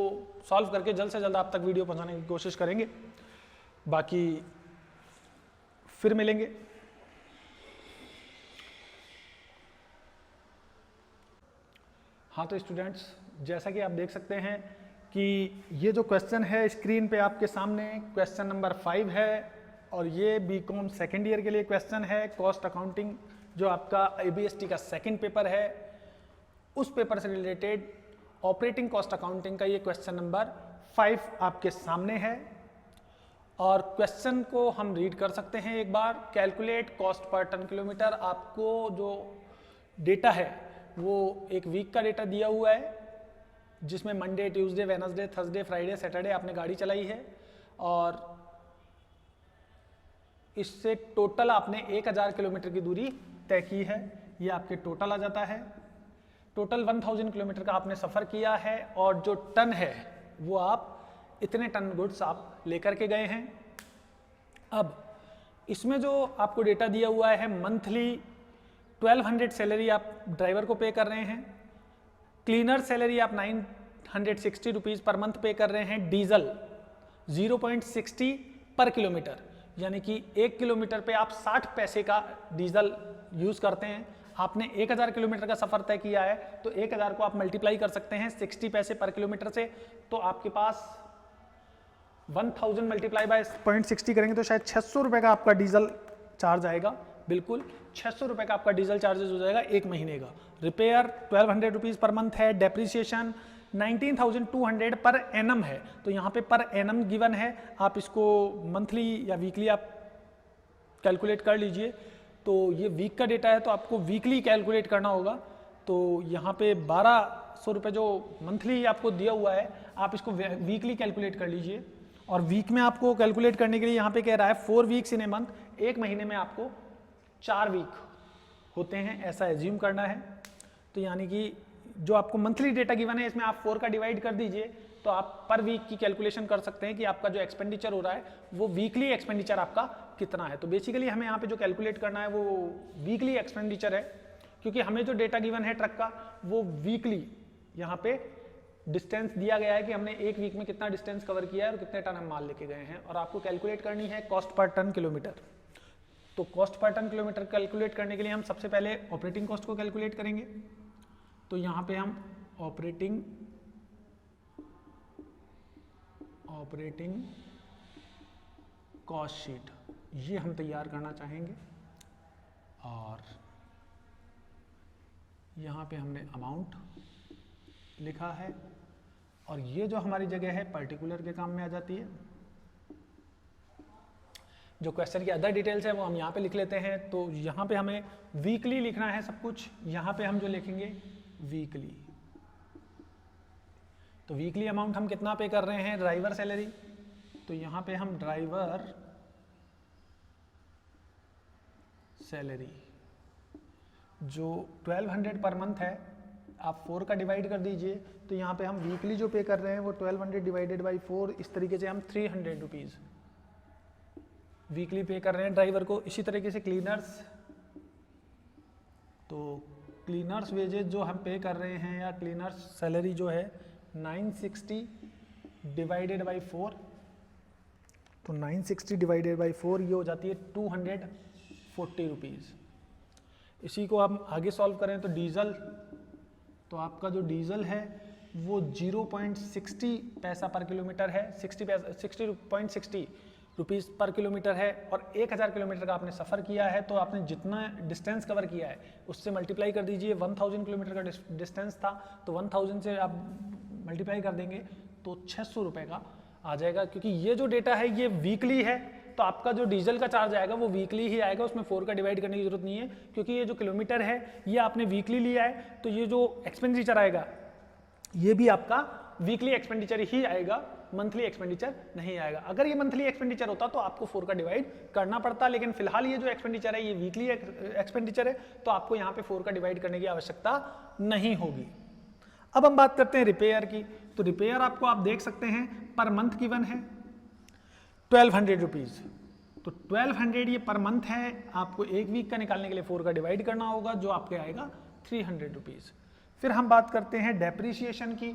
सॉल्व करके जल्द से जल्द आप तक वीडियो पहुंचाने की कोशिश करेंगे। बाकी फिर मिलेंगे। हाँ, तो स्टूडेंट्स जैसा कि आप देख सकते हैं कि ये जो क्वेश्चन है स्क्रीन पे आपके सामने क्वेश्चन नंबर 5 है, और ये बीकॉम सेकेंड ईयर के लिए क्वेश्चन है। कॉस्ट अकाउंटिंग जो आपका ABST का सेकंड पेपर है, उस पेपर से रिलेटेड ऑपरेटिंग कॉस्ट अकाउंटिंग का ये क्वेश्चन नंबर 5 आपके सामने है। और क्वेश्चन को हम रीड कर सकते हैं एक बार। Calculate cost per ton kilometre. आपको जो डेटा है वो एक वीक का डेटा दिया हुआ है, जिसमें Monday, Tuesday, Wednesday, Thursday, Friday, Saturday आपने गाड़ी चलाई है, और इससे टोटल आपने 1000 किलोमीटर की दूरी तय की है। ये आपके टोटल आ जाता है। टोटल 1000 किलोमीटर का आपने सफ़र किया है, और जो टन है वो आप इतने टन गुड्स आप लेकर के गए हैं। अब इसमें जो आपको डेटा दिया हुआ है, मंथली 1200 सैलरी आप ड्राइवर को पे कर रहे हैं, क्लीनर सैलरी आप 960 रुपीज़ पर मंथ पे कर रहे हैं, डीजल 0.60 पर किलोमीटर, यानी कि 1 किलोमीटर पे आप 60 पैसे का डीजल यूज़ करते हैं। आपने 1000 किलोमीटर का सफ़र तय किया है, तो 1000 को आप मल्टीप्लाई कर सकते हैं 60 पैसे पर किलोमीटर से, तो आपके पास 1000 मल्टीप्लाई बाय 0.60 करेंगे तो शायद 600 रुपये का आपका डीजल चार्ज आएगा। बिल्कुल 600 रुपये का आपका डीजल चार्जेस हो जाएगा 1 महीने का। रिपेयर 1200 रुपीज़ पर मंथ है। डेप्रिसिएशन 19,200 पर एनम है, तो यहाँ पे पर एनम गिवन है, आप इसको मंथली या वीकली आप कैलकुलेट कर लीजिए। तो ये वीक का डेटा है, तो आपको वीकली कैलकुलेट करना होगा। तो यहाँ पे 1200 रुपये जो मंथली आपको दिया हुआ है, आप इसको वीकली कैलकुलेट कर लीजिए। और वीक में आपको कैलकुलेट करने के लिए यहाँ पे कह रहा है 4 वीक्स इन ए मंथ, 1 महीने में आपको 4 वीक होते हैं, ऐसा एज्यूम करना है। तो यानी कि जो आपको मंथली डेटा गिवन है, इसमें आप 4 का डिवाइड कर दीजिए, तो आप पर वीक की कैलकुलेशन कर सकते हैं कि आपका जो एक्सपेंडिचर हो रहा है वो वीकली एक्सपेंडिचर आपका कितना है। तो बेसिकली हमें यहाँ पे जो कैलकुलेट करना है वो वीकली एक्सपेंडिचर है, क्योंकि हमें जो डेटा गिवन है ट्रक का वो वीकली यहाँ पे डिस्टेंस दिया गया है कि हमने 1 वीक में कितना डिस्टेंस कवर किया है और कितने टन हम माल लेके गए हैं, और आपको कैलकुलेट करनी है कॉस्ट पर टन किलोमीटर। तो cost per ton kilometre calculate करने के लिए हम सबसे पहले ऑपरेटिंग कॉस्ट को कैलकुलेट करेंगे। तो यहाँ पे हम ऑपरेटिंग कॉस्ट शीट ये हम तैयार करना चाहेंगे, और यहाँ पे हमने अमाउंट लिखा है, और ये जो हमारी जगह है पर्टिकुलर के काम में आ जाती है। जो क्वेश्चन की अदर डिटेल्स है वो हम यहाँ पे लिख लेते हैं। तो यहाँ पे हमें वीकली लिखना है सब कुछ, यहाँ पे हम जो लिखेंगे वीकली, तो वीकली अमाउंट हम कितना पे कर रहे हैं ड्राइवर सैलरी, तो यहाँ पे हम ड्राइवर सैलरी जो 1200 पर मंथ है, आप 4 का डिवाइड कर दीजिए, तो यहाँ पे हम वीकली जो पे कर रहे हैं वो 1200 डिवाइडेड बाई 4, इस तरीके से हम 300 रुपीज़ वीकली पे कर रहे हैं ड्राइवर को। इसी तरीके से क्लीनर्स, तो क्लीनर्स वेजेस जो हम पे कर रहे हैं या क्लीनर्स सैलरी जो है 960 डिवाइडेड बाई 4, तो 960 डिवाइडेड बाई 4 ये हो जाती है 240 रुपीज़। इसी को हम आगे सॉल्व करें तो डीजल, तो आपका जो डीजल है वो 0.60 पैसा पर किलोमीटर है, 60.60 रुपीज़ पर किलोमीटर है, और 1000 किलोमीटर का आपने सफ़र किया है तो आपने जितना डिस्टेंस कवर किया है उससे मल्टीप्लाई कर दीजिए। 1000 किलोमीटर का डिस्टेंस था तो 1000 से आप मल्टीप्लाई कर देंगे तो 600 रुपये का आ जाएगा। क्योंकि ये जो डेटा है ये वीकली है तो आपका जो डीजल का चार्ज आएगा वो वीकली ही आएगा, उसमें 4 का डिवाइड करने की जरूरत नहीं है, क्योंकि ये जो किलोमीटर है ये आपने वीकली लिया है, तो ये जो एक्सपेंडिचर आएगा ये भी आपका वीकली एक्सपेंडिचर ही आएगा, मंथली एक्सपेंडिचर नहीं आएगा। अगर ये मंथली एक्सपेंडिचर होता तो आपको 4 का डिवाइड करना पड़ता, लेकिन फिलहाल ये जो एक्सपेंडिचर है ये वीकली एक्सपेंडिचर है तो आपको यहाँ पे 4 का डिवाइड करने की आवश्यकता नहीं होगी। अब हम बात करते हैं रिपेयर की, तो रिपेयर आपको आप देख सकते हैं पर मंथ गिवन है 1200 रुपीज़, तो 1200 ये पर मंथ है, आपको एक वीक का निकालने के लिए 4 का डिवाइड करना होगा जो आपके आएगा 300 रुपीज़। फिर हम बात करते हैं डेप्रीशिएशन की,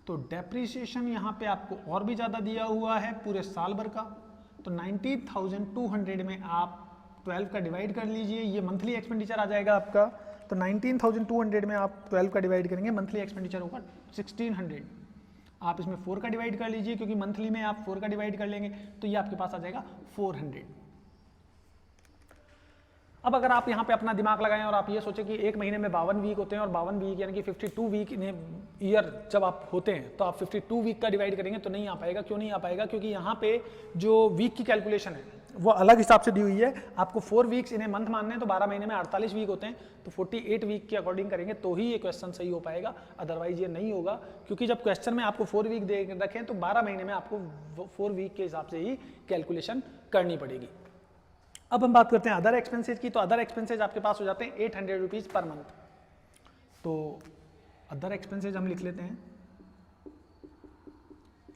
तो डेप्रीशिएशन यहाँ पे आपको और भी ज़्यादा दिया हुआ है पूरे साल भर का, तो 19,200 में आप 12 का डिवाइड कर लीजिए, ये मंथली एक्सपेंडिचर आ जाएगा आपका। तो 19,200 में आप 12 का डिवाइड करेंगे, मंथली एक्सपेंडिचर होगा 1600। आप इसमें 4 का डिवाइड कर लीजिए, क्योंकि मंथली में आप 4 का डिवाइड कर लेंगे तो ये आपके पास आ जाएगा 400। अब अगर आप यहाँ पे अपना दिमाग लगाएं और आप ये सोचें कि एक महीने में 52 वीक होते हैं और 52 वीक यानी कि 52 वीक इन ईयर जब आप होते हैं तो आप 52 वीक का डिवाइड करेंगे तो नहीं आ पाएगा। क्यों नहीं आ पाएगा? क्योंकि यहाँ पे जो वीक की कैलकुलेशन है वो अलग हिसाब से दी हुई है। आपको 4 वीक्स इन्हें मंथ मानने हैं तो 12 महीने में 48 वीक होते हैं, तो 48 वीक के अकॉर्डिंग करेंगे तो ही ये क्वेश्चन सही हो पाएगा, अदरवाइज ये नहीं होगा। क्योंकि जब क्वेश्चन में आपको 4 वीक दे रखें तो 12 महीने में आपको 4 वीक के हिसाब से ही कैलकुलेशन करनी पड़ेगी। अब हम बात करते हैं अदर एक्सपेंसेज की, तो अदर एक्सपेंसेज आपके पास हो जाते हैं 800 रुपीज़ पर मंथ। तो अदर एक्सपेंसेज हम लिख लेते हैं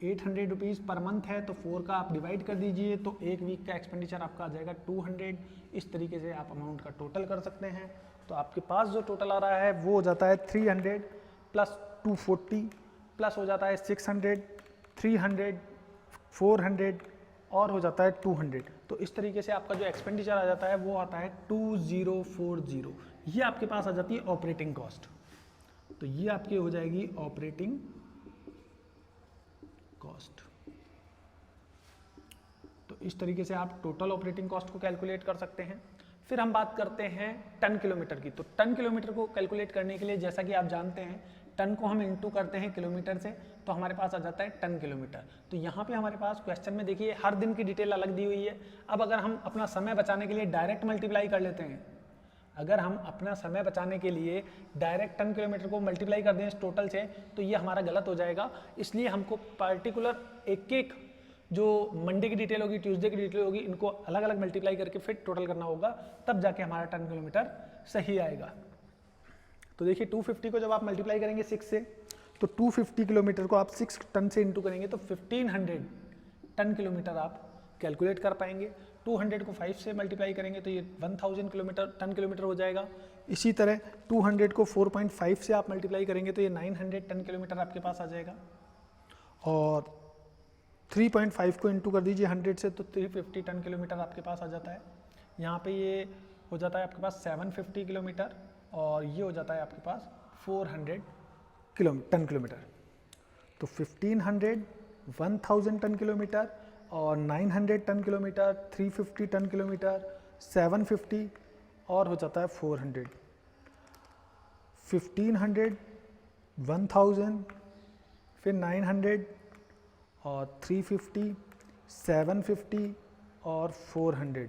800 रुपीज़ पर मंथ है, तो 4 का आप डिवाइड कर दीजिए तो एक वीक का एक्सपेंडिचर आपका आ जाएगा 200। इस तरीके से आप अमाउंट का टोटल कर सकते हैं। तो आपके पास जो टोटल आ रहा है वो हो जाता है 300 प्लस 240 प्लस हो जाता है 600, 300, 400 और हो जाता है 200। तो इस तरीके से आपका जो एक्सपेंडिचर आ जाता है वो आता है 2040। ये आपके पास आ जाती है ऑपरेटिंग कॉस्ट। तो ये आपकी हो जाएगी ऑपरेटिंग कॉस्ट। तो इस तरीके से आप टोटल ऑपरेटिंग कॉस्ट को कैलकुलेट कर सकते हैं। फिर हम बात करते हैं टन किलोमीटर की। तो टन किलोमीटर को कैलकुलेट करने के लिए जैसा कि आप जानते हैं टन को हम इनटू करते हैं किलोमीटर से, तो हमारे पास आ जाता है टन किलोमीटर। तो यहाँ पे हमारे पास क्वेश्चन में देखिए हर दिन की डिटेल अलग दी हुई है। अब अगर हम अपना समय बचाने के लिए डायरेक्ट मल्टीप्लाई कर लेते हैं, अगर हम अपना समय बचाने के लिए डायरेक्ट टन किलोमीटर को मल्टीप्लाई कर दें इस टोटल से, तो ये हमारा गलत हो जाएगा। इसलिए हमको पार्टिकुलर एक एक जो मंडे की डिटेल होगी, ट्यूसडे की डिटेल होगी, इनको अलग अलग मल्टीप्लाई करके फिर टोटल करना होगा, तब जाके हमारा टन किलोमीटर सही आएगा। तो देखिए 250 को जब आप मल्टीप्लाई करेंगे 6 से, तो 250 किलोमीटर को आप 6 टन से इंटू करेंगे तो 1500 टन किलोमीटर आप कैलकुलेट कर पाएंगे। 200 को 5 से मल्टीप्लाई करेंगे तो ये 1000 किलोमीटर टन किलोमीटर हो जाएगा। इसी तरह 200 को 4.5 से आप मल्टीप्लाई करेंगे तो ये 900 टन किलोमीटर आपके पास आ जाएगा। और 3.5 को इंटू कर दीजिए 100 से, तो 350 टन किलोमीटर आपके पास आ जाता है। यहाँ पे ये हो जाता है आपके पास 750 किलोमीटर और ये हो जाता है आपके पास 400 टन किलोमीटर। तो 1500, 1000 टन किलोमीटर और 900 टन किलोमीटर, 350 टन किलोमीटर, 750 और हो जाता है 400। 1500, 1000, फिर 900 और 350, 750 और 400।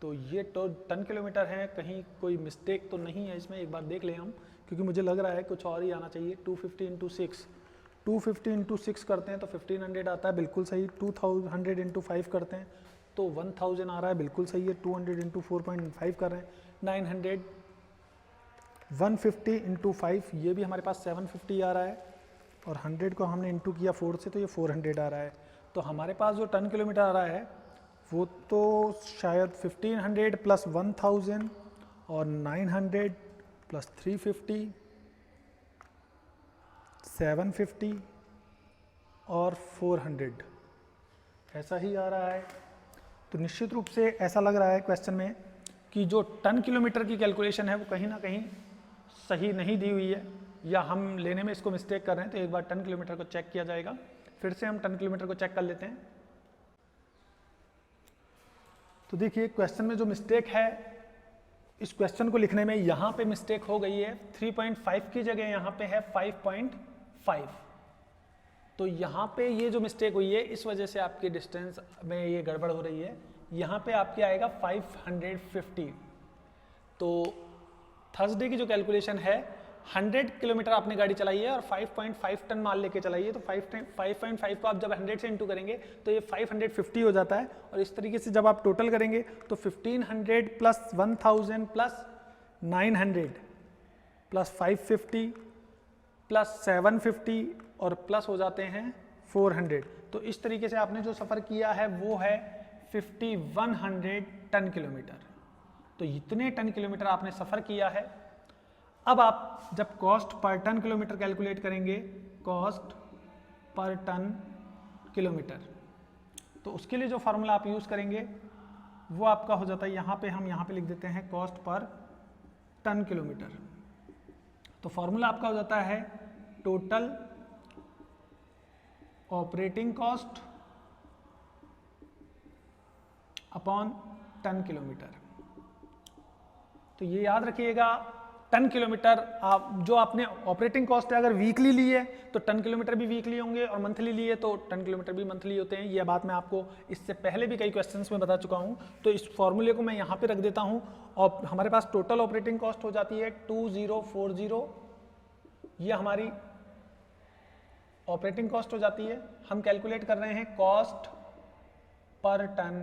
तो ये तो टन किलोमीटर है, कहीं कोई मिस्टेक तो नहीं है इसमें, एक बार देख लें हम, क्योंकि मुझे लग रहा है कुछ और ही आना चाहिए। 250 इंटू 6, 250 इंटू 6 करते हैं तो 1500 आता है, बिल्कुल सही। 2000 इंटू 5 करते हैं तो 1000 आ रहा है, बिल्कुल सही है। 200 इंटू 4.5 कर रहे हैं 900। 150 इंटू 5, ये भी हमारे पास 750 आ रहा है, और 100 को हमने इंटू किया 4 से तो ये 400 आ रहा है। तो हमारे पास जो टन किलोमीटर आ रहा है वो तो शायद 1500 प्लस 1000 और 900 प्लस 350, 750 और 400, ऐसा ही आ रहा है। तो निश्चित रूप से ऐसा लग रहा है क्वेश्चन में कि जो टन किलोमीटर की कैलकुलेशन है वो कहीं ना कहीं सही नहीं दी हुई है, या हम लेने में इसको मिस्टेक कर रहे हैं। तो एक बार टन किलोमीटर को चेक किया जाएगा, फिर से हम टन किलोमीटर को चेक कर लेते हैं। तो देखिए क्वेश्चन में जो मिस्टेक है, इस क्वेश्चन को लिखने में यहाँ पे मिस्टेक हो गई है। 3.5 की जगह यहाँ पे है 5.5। तो यहाँ पे ये जो मिस्टेक हुई है, इस वजह से आपके डिस्टेंस में ये गड़बड़ हो रही है। यहाँ पे आपके आएगा 550। तो थर्सडे की जो कैलकुलेशन है, 100 किलोमीटर आपने गाड़ी चलाई है और 5.5 टन माल लेके चलाई है, तो 5.5 को आप जब 100 से इंटू करेंगे तो ये 550 हो जाता है। और इस तरीके से जब आप टोटल करेंगे तो 1500 प्लस 1000 प्लस 900 प्लस 550 प्लस 750 और प्लस हो जाते हैं 400। तो इस तरीके से आपने जो सफ़र किया है वो है 5100 टन किलोमीटर। तो इतने टन किलोमीटर आपने सफ़र किया है। अब आप जब cost per ton kilometre calculate करेंगे, कॉस्ट पर टन किलोमीटर, तो उसके लिए जो फार्मूला आप यूज़ करेंगे वो आपका हो जाता है, यहाँ पे हम यहाँ पे लिख देते हैं कॉस्ट पर टन किलोमीटर। तो फार्मूला आपका हो जाता है total operating cost upon ton kilometre. तो ये याद रखिएगा, टन किलोमीटर आप जो आपने ऑपरेटिंग कॉस्ट है अगर वीकली ली है तो टन किलोमीटर भी वीकली होंगे, और मंथली लिए तो टन किलोमीटर भी मंथली होते हैं। यह बात मैं आपको इससे पहले भी कई क्वेश्चंस में बता चुका हूं। तो इस फॉर्मूले को मैं यहाँ पे रख देता हूं, और हमारे पास टोटल ऑपरेटिंग कॉस्ट हो जाती है 2040। ये हमारी ऑपरेटिंग कॉस्ट हो जाती है। हम कैलकुलेट कर रहे हैं कॉस्ट पर टन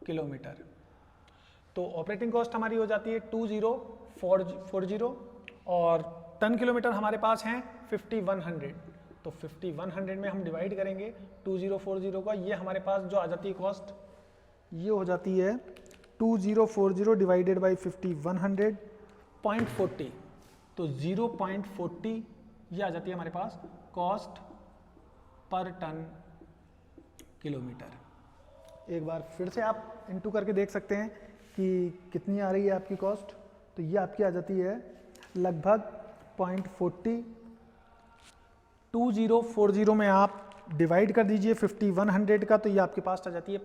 किलोमीटर। तो ऑपरेटिंग कॉस्ट हमारी हो जाती है 2040, और टन किलोमीटर हमारे पास हैं 5100। तो 5100 में हम डिवाइड करेंगे 2040 का, ये हमारे पास जो आ जाती है कॉस्ट, ये हो जाती है 2040 डिवाइडेड बाई 5100 0.40। तो 0.40 ये आ जाती है हमारे पास कॉस्ट पर टन किलोमीटर। एक बार फिर से आप इनटू करके देख सकते हैं कि कितनी आ रही है आपकी कॉस्ट। तो ये आपकी आ जाती है लगभग 0.40। 2040 में आप डिवाइड कर दीजिए 5100 का, तो ये आपके पास आ जाती है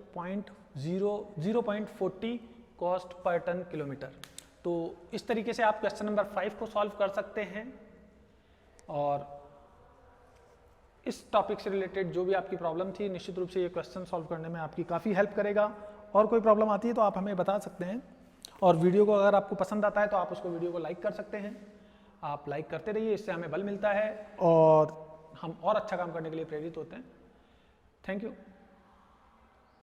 0.40 कॉस्ट पर टन किलोमीटर। तो इस तरीके से आप क्वेश्चन नंबर 5 को सॉल्व कर सकते हैं, और इस टॉपिक से रिलेटेड जो भी आपकी प्रॉब्लम थी, निश्चित रूप से ये क्वेश्चन सॉल्व करने में आपकी काफ़ी हेल्प करेगा। और कोई प्रॉब्लम आती है तो आप हमें बता सकते हैं, और वीडियो को अगर आपको पसंद आता है तो आप उसको वीडियो को लाइक कर सकते हैं। आप लाइक करते रहिए, इससे हमें बल मिलता है और हम और अच्छा काम करने के लिए प्रेरित होते हैं। Thank you.